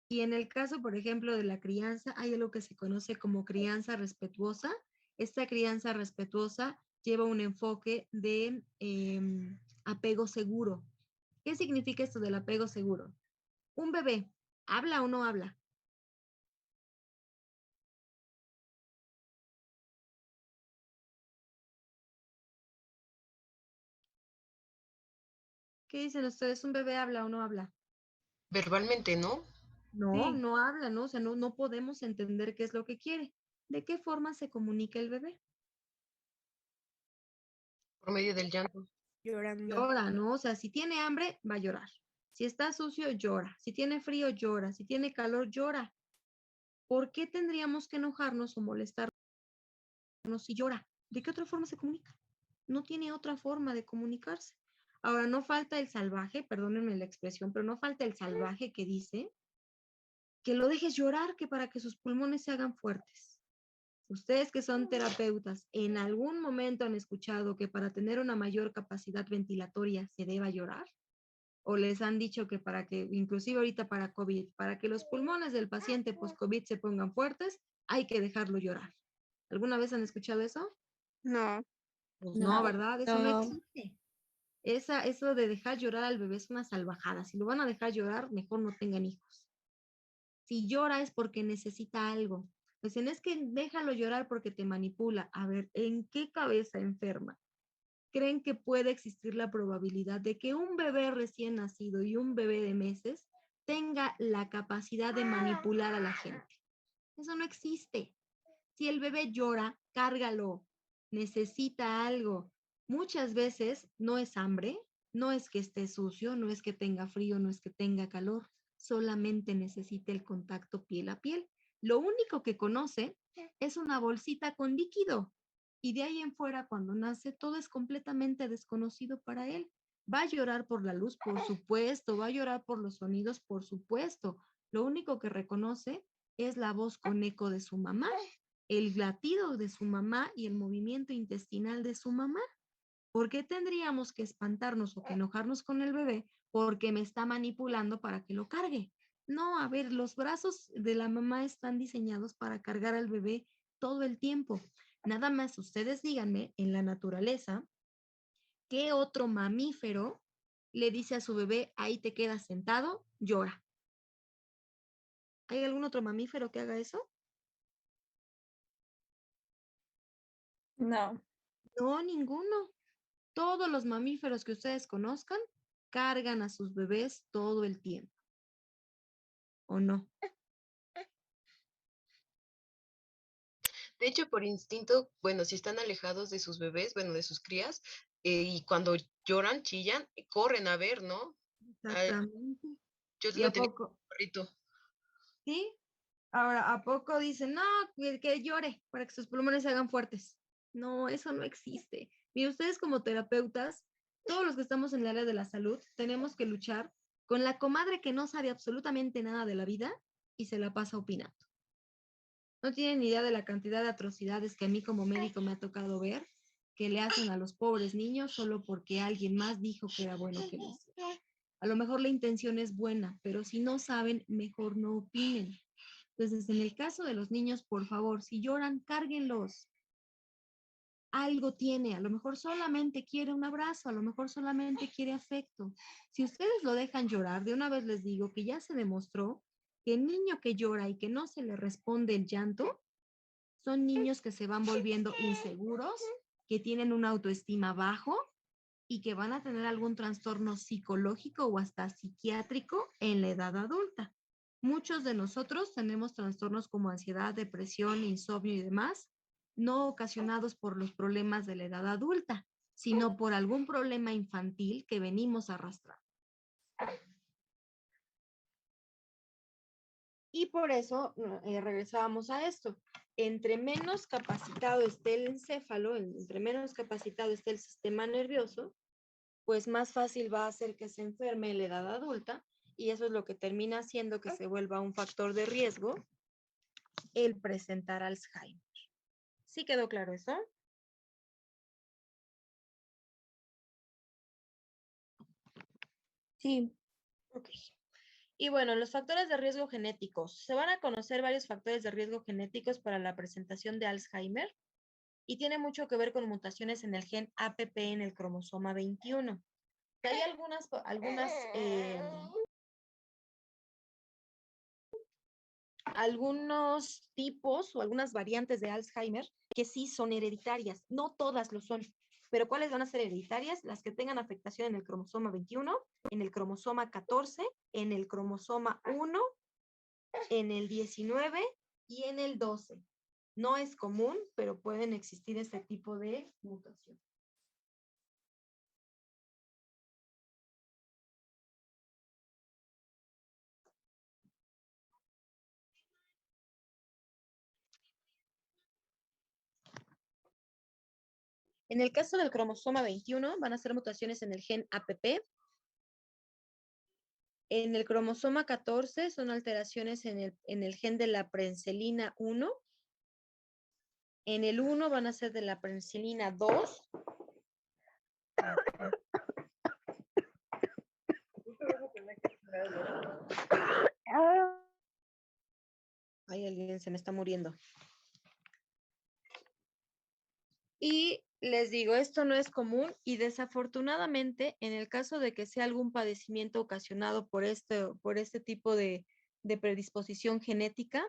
Y en el caso, por ejemplo, de la crianza, hay algo que se conoce como crianza respetuosa. Esta crianza respetuosa lleva un enfoque de apego seguro. ¿Qué significa esto del apego seguro? Un bebé, ¿habla o no habla? ¿Qué dicen ustedes? ¿Un bebé habla o no habla? Verbalmente, ¿no? No, Sí. no habla, ¿no? O sea, no podemos entender qué es lo que quiere. ¿De qué forma se comunica el bebé? Por medio del llanto. Llorando. Llora, ¿no? O sea, si tiene hambre, va a llorar. Si está sucio, llora. Si tiene frío, llora. Si tiene calor, llora. ¿Por qué tendríamos que enojarnos o molestarnos si llora? ¿De qué otra forma se comunica? No tiene otra forma de comunicarse. Ahora, no falta el salvaje, perdónenme la expresión, pero no falta el salvaje que dice que lo dejes llorar, que para que sus pulmones se hagan fuertes. Ustedes que son terapeutas, ¿en algún momento han escuchado que para tener una mayor capacidad ventilatoria se deba llorar? ¿O les han dicho que para que, inclusive ahorita para COVID, para que los pulmones del paciente post-COVID se pongan fuertes, hay que dejarlo llorar? ¿Alguna vez han escuchado eso? No. Pues no, No. ¿verdad? Eso no existe. Eso de dejar llorar al bebé es una salvajada. Si lo van a dejar llorar, mejor no tengan hijos. Si llora es porque necesita algo. Pues es que déjalo llorar porque te manipula. A ver, ¿en qué cabeza enferma creen que puede existir la probabilidad de que un bebé recién nacido y un bebé de meses tenga la capacidad de manipular a la gente? Eso no existe. Si el bebé llora, cárgalo. Necesita algo. Muchas veces no es hambre, no es que esté sucio, no es que tenga frío, no es que tenga calor. Solamente necesita el contacto piel a piel. Lo único que conoce es una bolsita con líquido. Y de ahí en fuera, cuando nace, todo es completamente desconocido para él. Va a llorar por la luz, por supuesto. Va a llorar por los sonidos, por supuesto. Lo único que reconoce es la voz con eco de su mamá, el latido de su mamá y el movimiento intestinal de su mamá. ¿Por qué tendríamos que espantarnos o que enojarnos con el bebé porque me está manipulando para que lo cargue? No, a ver, los brazos de la mamá están diseñados para cargar al bebé todo el tiempo. Nada más ustedes díganme en la naturaleza, ¿qué otro mamífero le dice a su bebé, ahí te quedas sentado, llora? ¿Hay algún otro mamífero que haga eso? No. No, ninguno. Todos los mamíferos que ustedes conozcan cargan a sus bebés todo el tiempo. ¿O no? De hecho, por instinto, bueno, si están alejados de sus bebés, bueno, de sus crías, y cuando lloran, chillan, corren a ver, ¿no? Exactamente. Yo ¿Y lo a tenía poco? perrito. ¿Sí? Ahora, ¿a poco dicen, no, que llore para que sus pulmones se hagan fuertes? No, eso no existe. Y ustedes como terapeutas, todos los que estamos en el área de la salud, tenemos que luchar con la comadre que no sabe absolutamente nada de la vida y se la pasa opinando. No tienen ni idea de la cantidad de atrocidades que a mí como médico me ha tocado ver que le hacen a los pobres niños solo porque alguien más dijo que era bueno que lo hiciera. A lo mejor la intención es buena, pero si no saben, mejor no opinen. Entonces, en el caso de los niños, por favor, si lloran, cárguenlos. Algo tiene, a lo mejor solamente quiere un abrazo, a lo mejor solamente quiere afecto. Si ustedes lo dejan llorar, de una vez les digo que ya se demostró que el niño que llora y que no se le responde el llanto, son niños que se van volviendo inseguros, que tienen una autoestima bajo y que van a tener algún trastorno psicológico o hasta psiquiátrico en la edad adulta. Muchos de nosotros tenemos trastornos como ansiedad, depresión, insomnio y demás, no ocasionados por los problemas de la edad adulta, sino por algún problema infantil que venimos arrastrando. Y por eso regresábamos a esto. Entre menos capacitado esté el encéfalo, entre menos capacitado esté el sistema nervioso, pues más fácil va a ser que se enferme en la edad adulta, y eso es lo que termina haciendo que se vuelva un factor de riesgo el presentar Alzheimer. ¿Sí quedó claro eso? Sí, Ok. Y bueno, los factores de riesgo genéticos. Se van a conocer varios factores de riesgo genéticos para la presentación de Alzheimer y tiene mucho que ver con mutaciones en el gen APP en el cromosoma 21. Hay algunos tipos o algunas variantes de Alzheimer que sí son hereditarias. No todas lo son, pero ¿cuáles van a ser hereditarias? Las que tengan afectación en el cromosoma 21, en el cromosoma 14, en el cromosoma 1, en el 19 y en el 12. No es común, pero pueden existir este tipo de mutación. En el caso del cromosoma 21, van a ser mutaciones en el gen APP. En el cromosoma 14 son alteraciones en el gen de la prencilina 1. En el 1 van a ser de la prencilina 2. Ay, alguien se me está muriendo. Y les digo, esto no es común y desafortunadamente en el caso de que sea algún padecimiento ocasionado por este tipo de predisposición genética,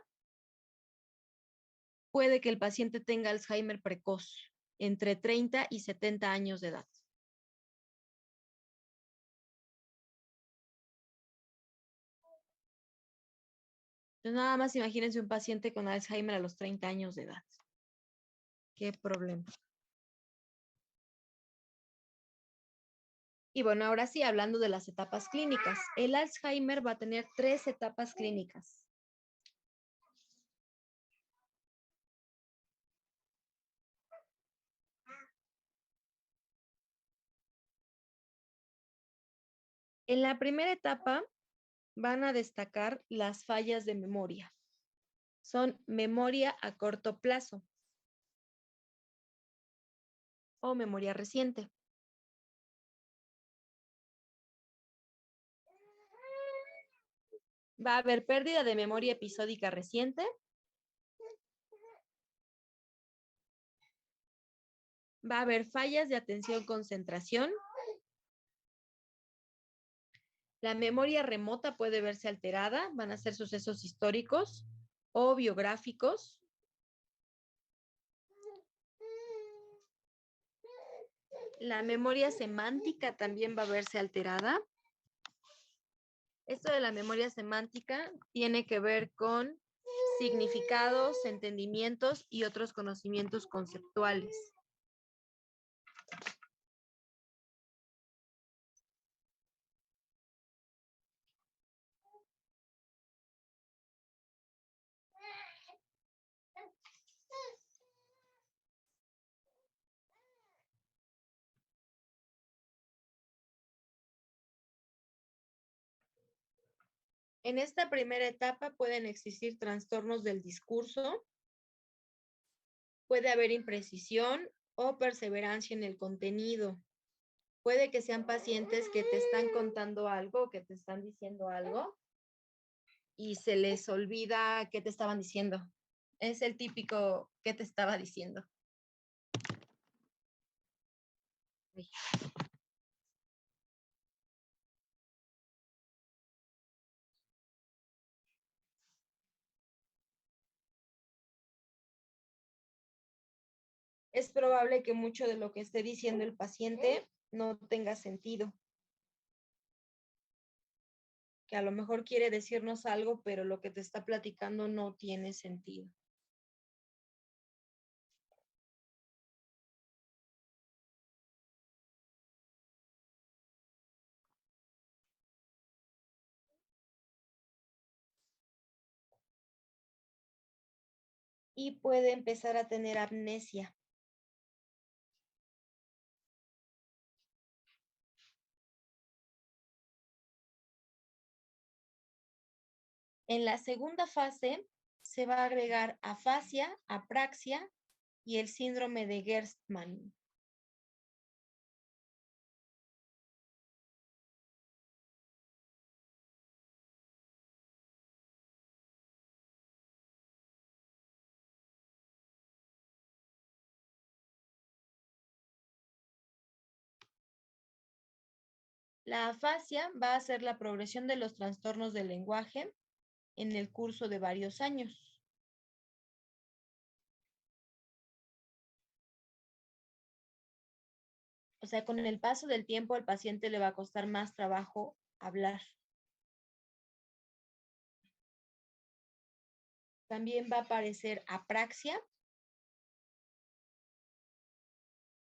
puede que el paciente tenga Alzheimer precoz, entre 30 y 70 años de edad. Entonces, nada más imagínense un paciente con Alzheimer a los 30 años de edad. ¿Qué problema? Y bueno, ahora sí, hablando de las etapas clínicas. El Alzheimer va a tener 3 etapas clínicas. En la primera etapa van a destacar las fallas de memoria. Son memoria a corto plazo o memoria reciente. Va a haber pérdida de memoria episódica reciente. Va a haber fallas de atención-concentración. La memoria remota puede verse alterada. Van a ser sucesos históricos o biográficos. La memoria semántica también va a verse alterada. Esto de la memoria semántica tiene que ver con significados, entendimientos y otros conocimientos conceptuales. En esta primera etapa pueden existir trastornos del discurso, puede haber imprecisión o perseverancia en el contenido. Puede que sean pacientes que te están contando algo, que te están diciendo algo y se les olvida qué te estaban diciendo. Es el típico que te estaba diciendo. Uy. Es probable que mucho de lo que esté diciendo el paciente no tenga sentido. Que a lo mejor quiere decirnos algo, pero lo que te está platicando no tiene sentido. Y puede empezar a tener amnesia. En la segunda fase se va a agregar afasia, apraxia y el síndrome de Gerstmann. La afasia va a ser la progresión de los trastornos del lenguaje en el curso de varios años. O sea, con el paso del tiempo al paciente le va a costar más trabajo hablar. También va a aparecer apraxia.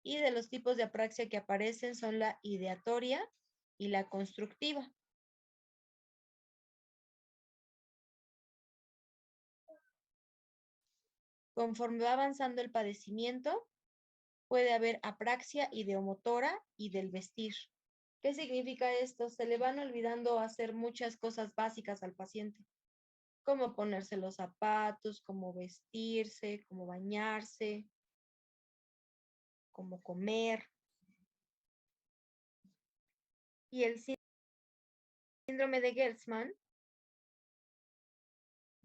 Y de los tipos de apraxia que aparecen son la ideatoria y la constructiva. Conforme va avanzando el padecimiento, puede haber apraxia ideomotora y del vestir. ¿Qué significa esto? Se le van olvidando hacer muchas cosas básicas al paciente, como ponerse los zapatos, como vestirse, como bañarse, como comer. Y el síndrome de Gerstmann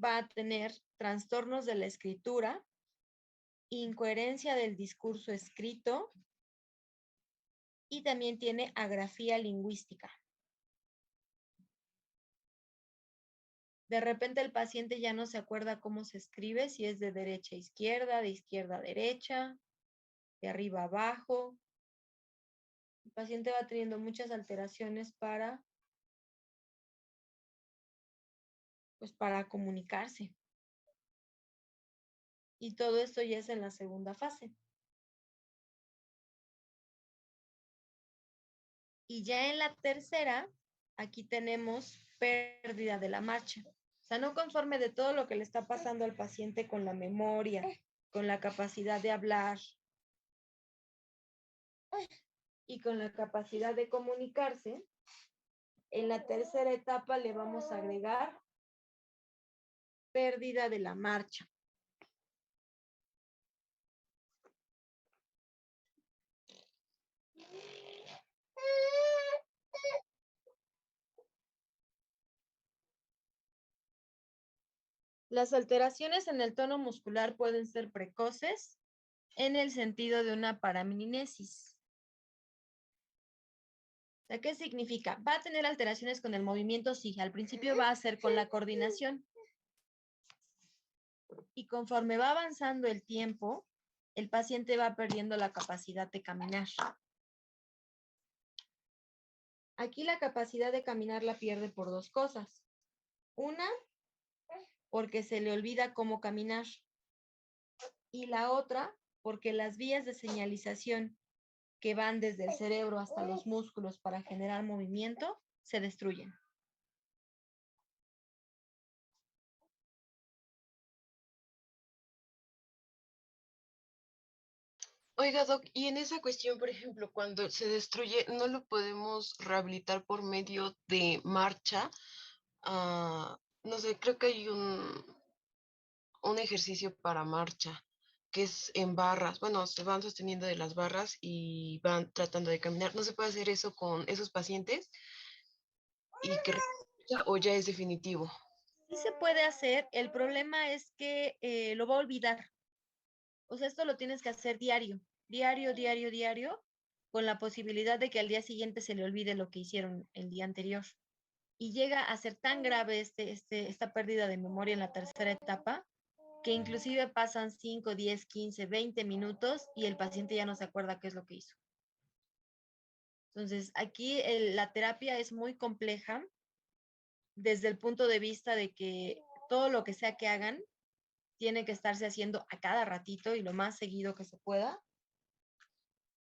va a tener trastornos de la escritura, incoherencia del discurso escrito y también tiene agrafía lingüística. De repente el paciente ya no se acuerda cómo se escribe, si es de derecha a izquierda, de izquierda a derecha, de arriba a abajo. El paciente va teniendo muchas alteraciones para comunicarse. Y todo esto ya es en la segunda fase. Y ya en la tercera, aquí tenemos pérdida de la marcha. O sea, no conforme de todo lo que le está pasando al paciente con la memoria, con la capacidad de hablar y con la capacidad de comunicarse, en la tercera etapa le vamos a agregar pérdida de la marcha. Las alteraciones en el tono muscular pueden ser precoces en el sentido de una paramninesis. O sea, ¿qué significa? Va a tener alteraciones con el movimiento, sí. Al principio va a ser con la coordinación. Y conforme va avanzando el tiempo, el paciente va perdiendo la capacidad de caminar. Aquí la capacidad de caminar la pierde por dos cosas. Una, porque se le olvida cómo caminar. Y la otra, porque las vías de señalización que van desde el cerebro hasta los músculos para generar movimiento se destruyen. Oiga, Doc, y en esa cuestión, por ejemplo, cuando se destruye, ¿no lo podemos rehabilitar por medio de marcha? No sé, creo que hay un ejercicio para marcha que es en barras. Bueno, se van sosteniendo de las barras y van tratando de caminar. ¿No se puede hacer eso con esos pacientes y que o ya es definitivo? Sí se puede hacer, el problema es que lo va a olvidar. O sea, esto lo tienes que hacer diario, diario, diario, diario, con la posibilidad de que al día siguiente se le olvide lo que hicieron el día anterior. Y llega a ser tan grave esta pérdida de memoria en la tercera etapa que inclusive pasan 5, 10, 15, 20 minutos y el paciente ya no se acuerda qué es lo que hizo. Entonces, aquí la terapia es muy compleja desde el punto de vista de que todo lo que sea que hagan tiene que estarse haciendo a cada ratito y lo más seguido que se pueda,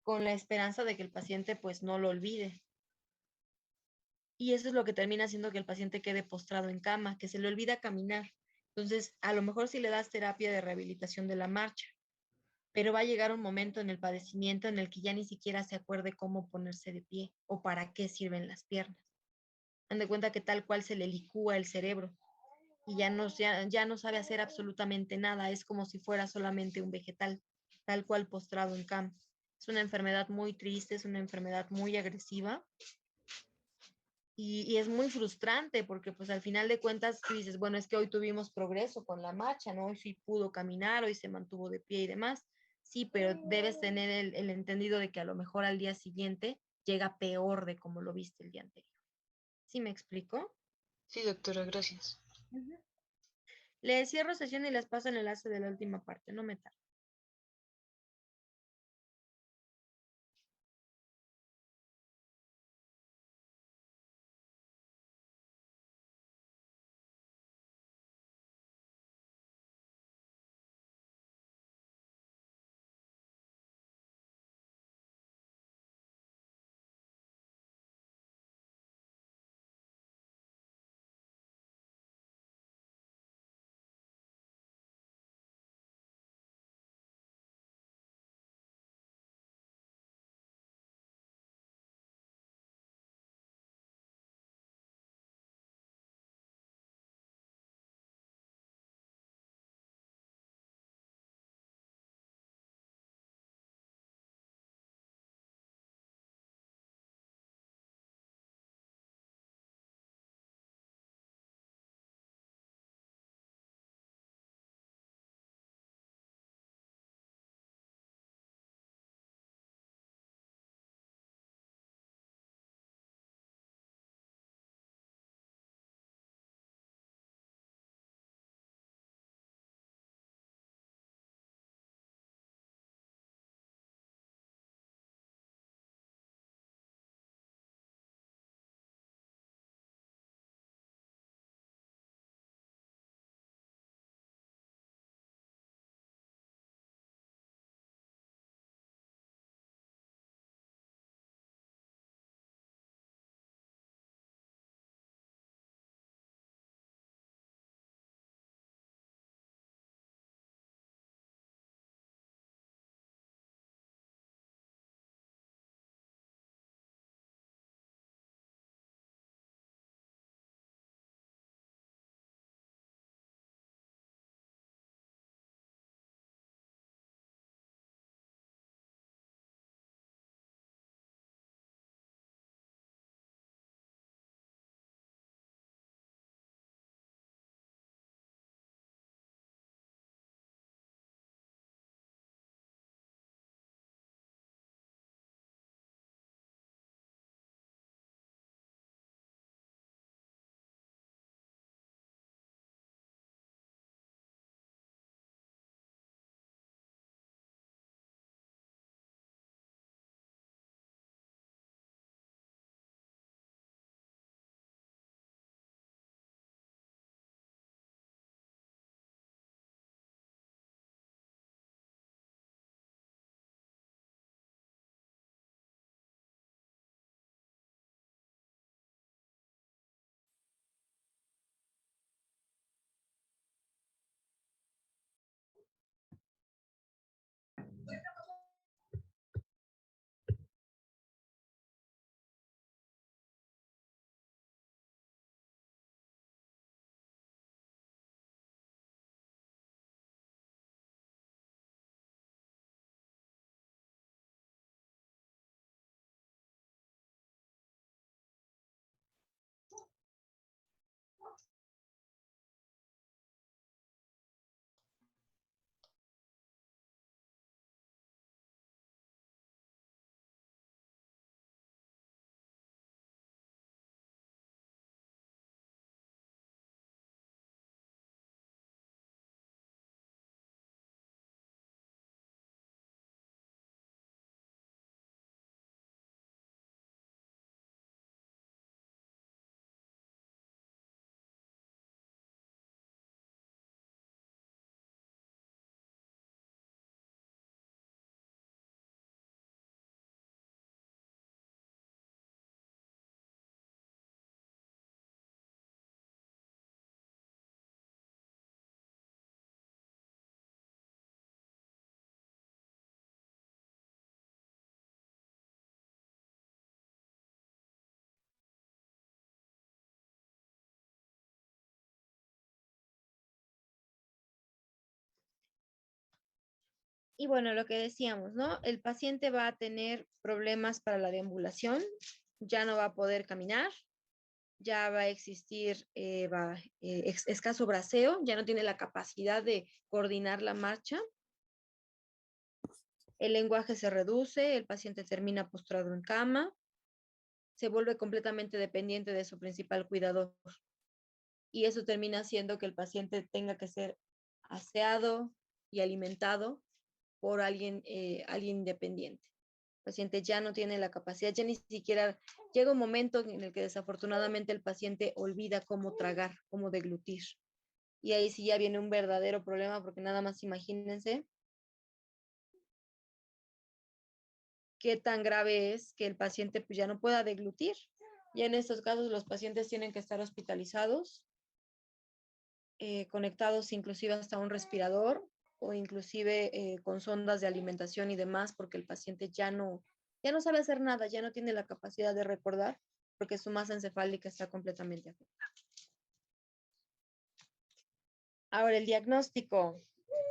con la esperanza de que el paciente pues no lo olvide. Y eso es lo que termina haciendo que el paciente quede postrado en cama, que se le olvida caminar. Entonces, a lo mejor si le das terapia de rehabilitación de la marcha, pero va a llegar un momento en el padecimiento en el que ya ni siquiera se acuerde cómo ponerse de pie o para qué sirven las piernas. Han de cuenta que tal cual se le licúa el cerebro y ya no sabe hacer absolutamente nada, es como si fuera solamente un vegetal, tal cual postrado en cama. Es una enfermedad muy triste, es una enfermedad muy agresiva y es muy frustrante porque pues al final de cuentas tú dices, bueno, es que hoy tuvimos progreso con la marcha, ¿no? Hoy sí pudo caminar, hoy se mantuvo de pie y demás. Sí, pero debes tener el entendido de que a lo mejor al día siguiente llega peor de como lo viste el día anterior. ¿Sí me explico? Sí, doctora, gracias. Ujú. Le cierro sesión y les paso el enlace de la última parte, no me tardo. Y bueno, lo que decíamos, ¿no? El paciente va a tener problemas para la deambulación, ya no va a poder caminar, ya va a existir escaso braceo, ya no tiene la capacidad de coordinar la marcha. El lenguaje se reduce, el paciente termina postrado en cama, se vuelve completamente dependiente de su principal cuidador. Y eso termina haciendo que el paciente tenga que ser aseado y alimentado por alguien independiente. El paciente ya no tiene la capacidad, ya ni siquiera llega un momento en el que desafortunadamente el paciente olvida cómo tragar, cómo deglutir. Y ahí sí ya viene un verdadero problema, porque nada más imagínense qué tan grave es que el paciente pues, ya no pueda deglutir. Ya en estos casos los pacientes tienen que estar hospitalizados, conectados inclusive hasta un respirador o inclusive con sondas de alimentación y demás, porque el paciente ya no sabe hacer nada, ya no tiene la capacidad de recordar, porque su masa encefálica está completamente afectada. Ahora, el diagnóstico.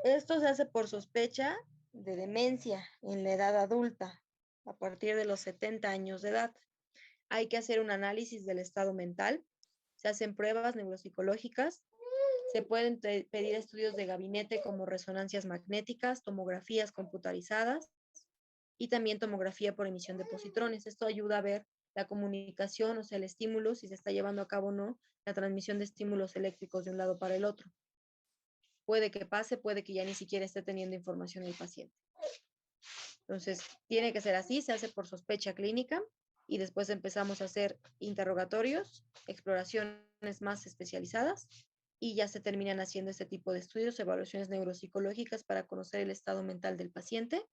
Esto se hace por sospecha de demencia en la edad adulta, a partir de los 70 años de edad. Hay que hacer un análisis del estado mental, se hacen pruebas neuropsicológicas, se pueden pedir estudios de gabinete como resonancias magnéticas, tomografías computarizadas y también tomografía por emisión de positrones. Esto ayuda a ver la comunicación, o sea, el estímulo, si se está llevando a cabo o no, la transmisión de estímulos eléctricos de un lado para el otro. Puede que pase, puede que ya ni siquiera esté teniendo información el paciente. Entonces, tiene que ser así, se hace por sospecha clínica y después empezamos a hacer interrogatorios, exploraciones más especializadas y ya se terminan haciendo este tipo de estudios, evaluaciones neuropsicológicas para conocer el estado mental del paciente.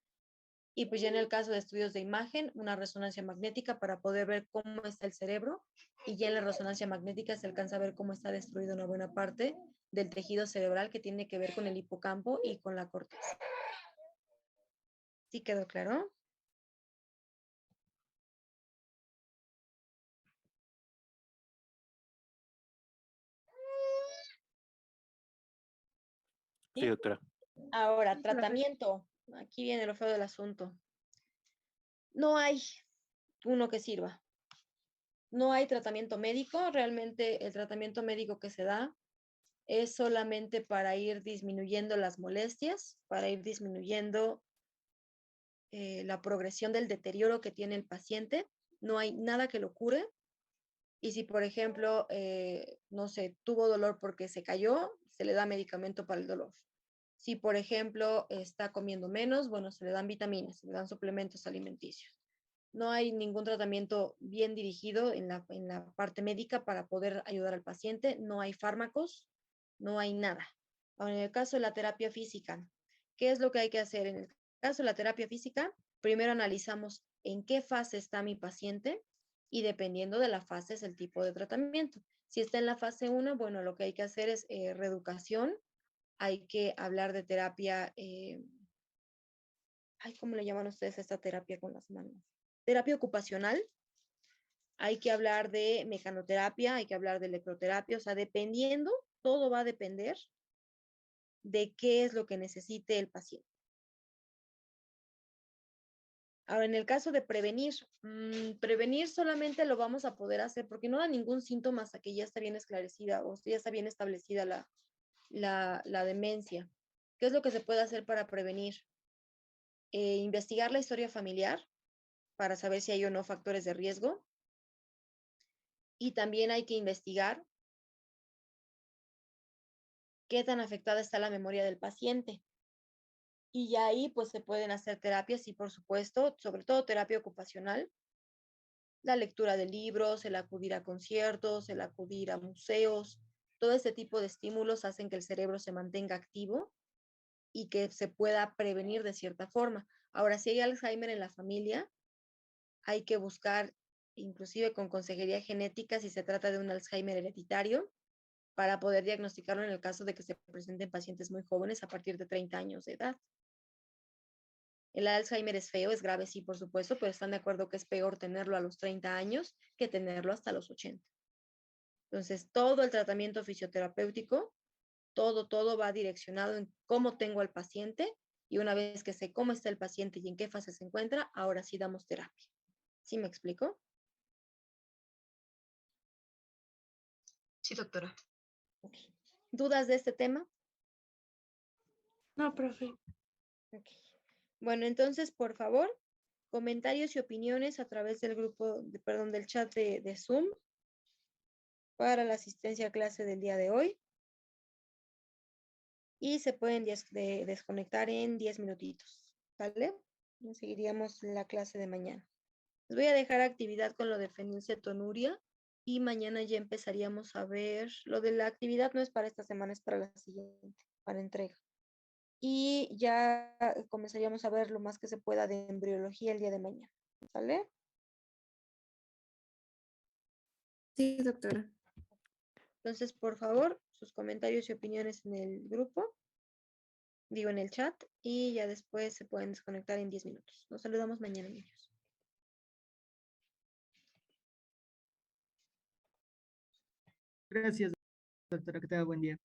Y pues ya en el caso de estudios de imagen, una resonancia magnética para poder ver cómo está el cerebro y ya en la resonancia magnética se alcanza a ver cómo está destruida una buena parte del tejido cerebral que tiene que ver con el hipocampo y con la corteza. ¿Sí quedó claro? Sí, doctora. Ahora, tratamiento. Aquí viene lo feo del asunto. No hay uno que sirva. No hay tratamiento médico. Realmente el tratamiento médico que se da es solamente para ir disminuyendo las molestias, para ir disminuyendo la progresión del deterioro que tiene el paciente. No hay nada que lo cure. Y si, por ejemplo, no sé, tuvo dolor porque se cayó, se le da medicamento para el dolor. Si, por ejemplo, está comiendo menos, bueno, se le dan vitaminas, se le dan suplementos alimenticios. No hay ningún tratamiento bien dirigido en la parte médica para poder ayudar al paciente. No hay fármacos, no hay nada. Ahora, en el caso de la terapia física, ¿qué es lo que hay que hacer? En el caso de la terapia física, primero analizamos en qué fase está mi paciente y dependiendo de la fase es el tipo de tratamiento. Si está en la fase 1, bueno, lo que hay que hacer es reeducación, hay que hablar de terapia, ¿cómo le llaman ustedes a esta terapia con las manos? Terapia ocupacional, hay que hablar de mecanoterapia, hay que hablar de electroterapia, o sea, dependiendo, todo va a depender de qué es lo que necesite el paciente. Ahora, en el caso de prevenir, prevenir solamente lo vamos a poder hacer porque no da ningún síntoma hasta que ya está bien esclarecida o ya está bien establecida la demencia. ¿Qué es lo que se puede hacer para prevenir? Investigar la historia familiar para saber si hay o no factores de riesgo. Y también hay que investigar qué tan afectada está la memoria del paciente. Y ya ahí pues se pueden hacer terapias y por supuesto, sobre todo terapia ocupacional, la lectura de libros, el acudir a conciertos, el acudir a museos, todo este tipo de estímulos hacen que el cerebro se mantenga activo y que se pueda prevenir de cierta forma. Ahora, si hay Alzheimer en la familia, hay que buscar, inclusive con consejería genética, si se trata de un Alzheimer hereditario, para poder diagnosticarlo en el caso de que se presenten pacientes muy jóvenes a partir de 30 años de edad. El Alzheimer es feo, es grave, sí, por supuesto, pero están de acuerdo que es peor tenerlo a los 30 años que tenerlo hasta los 80. Entonces, todo el tratamiento fisioterapéutico, todo va direccionado en cómo tengo al paciente Y una vez que sé cómo está el paciente y en qué fase se encuentra, ahora sí damos terapia. ¿Sí me explico? Sí, doctora. Ok. ¿Dudas de este tema? No, profe. Ok. Bueno, entonces, por favor, comentarios y opiniones a través del grupo, perdón, del chat de Zoom para la asistencia a clase del día de hoy. Y se pueden desconectar en 10 minutitos, ¿vale? Y seguiríamos la clase de mañana. Les voy a dejar actividad con lo de fenilcetonuria y mañana ya empezaríamos a ver, lo de la actividad no es para esta semana, es para la siguiente, para entrega. Y ya comenzaríamos a ver lo más que se pueda de embriología el día de mañana, ¿vale? Sí, doctora. Entonces, por favor, sus comentarios y opiniones en el grupo, digo en el chat, y ya después se pueden desconectar en 10 minutos. Nos saludamos mañana, niños. Gracias, doctora, que tenga buen día.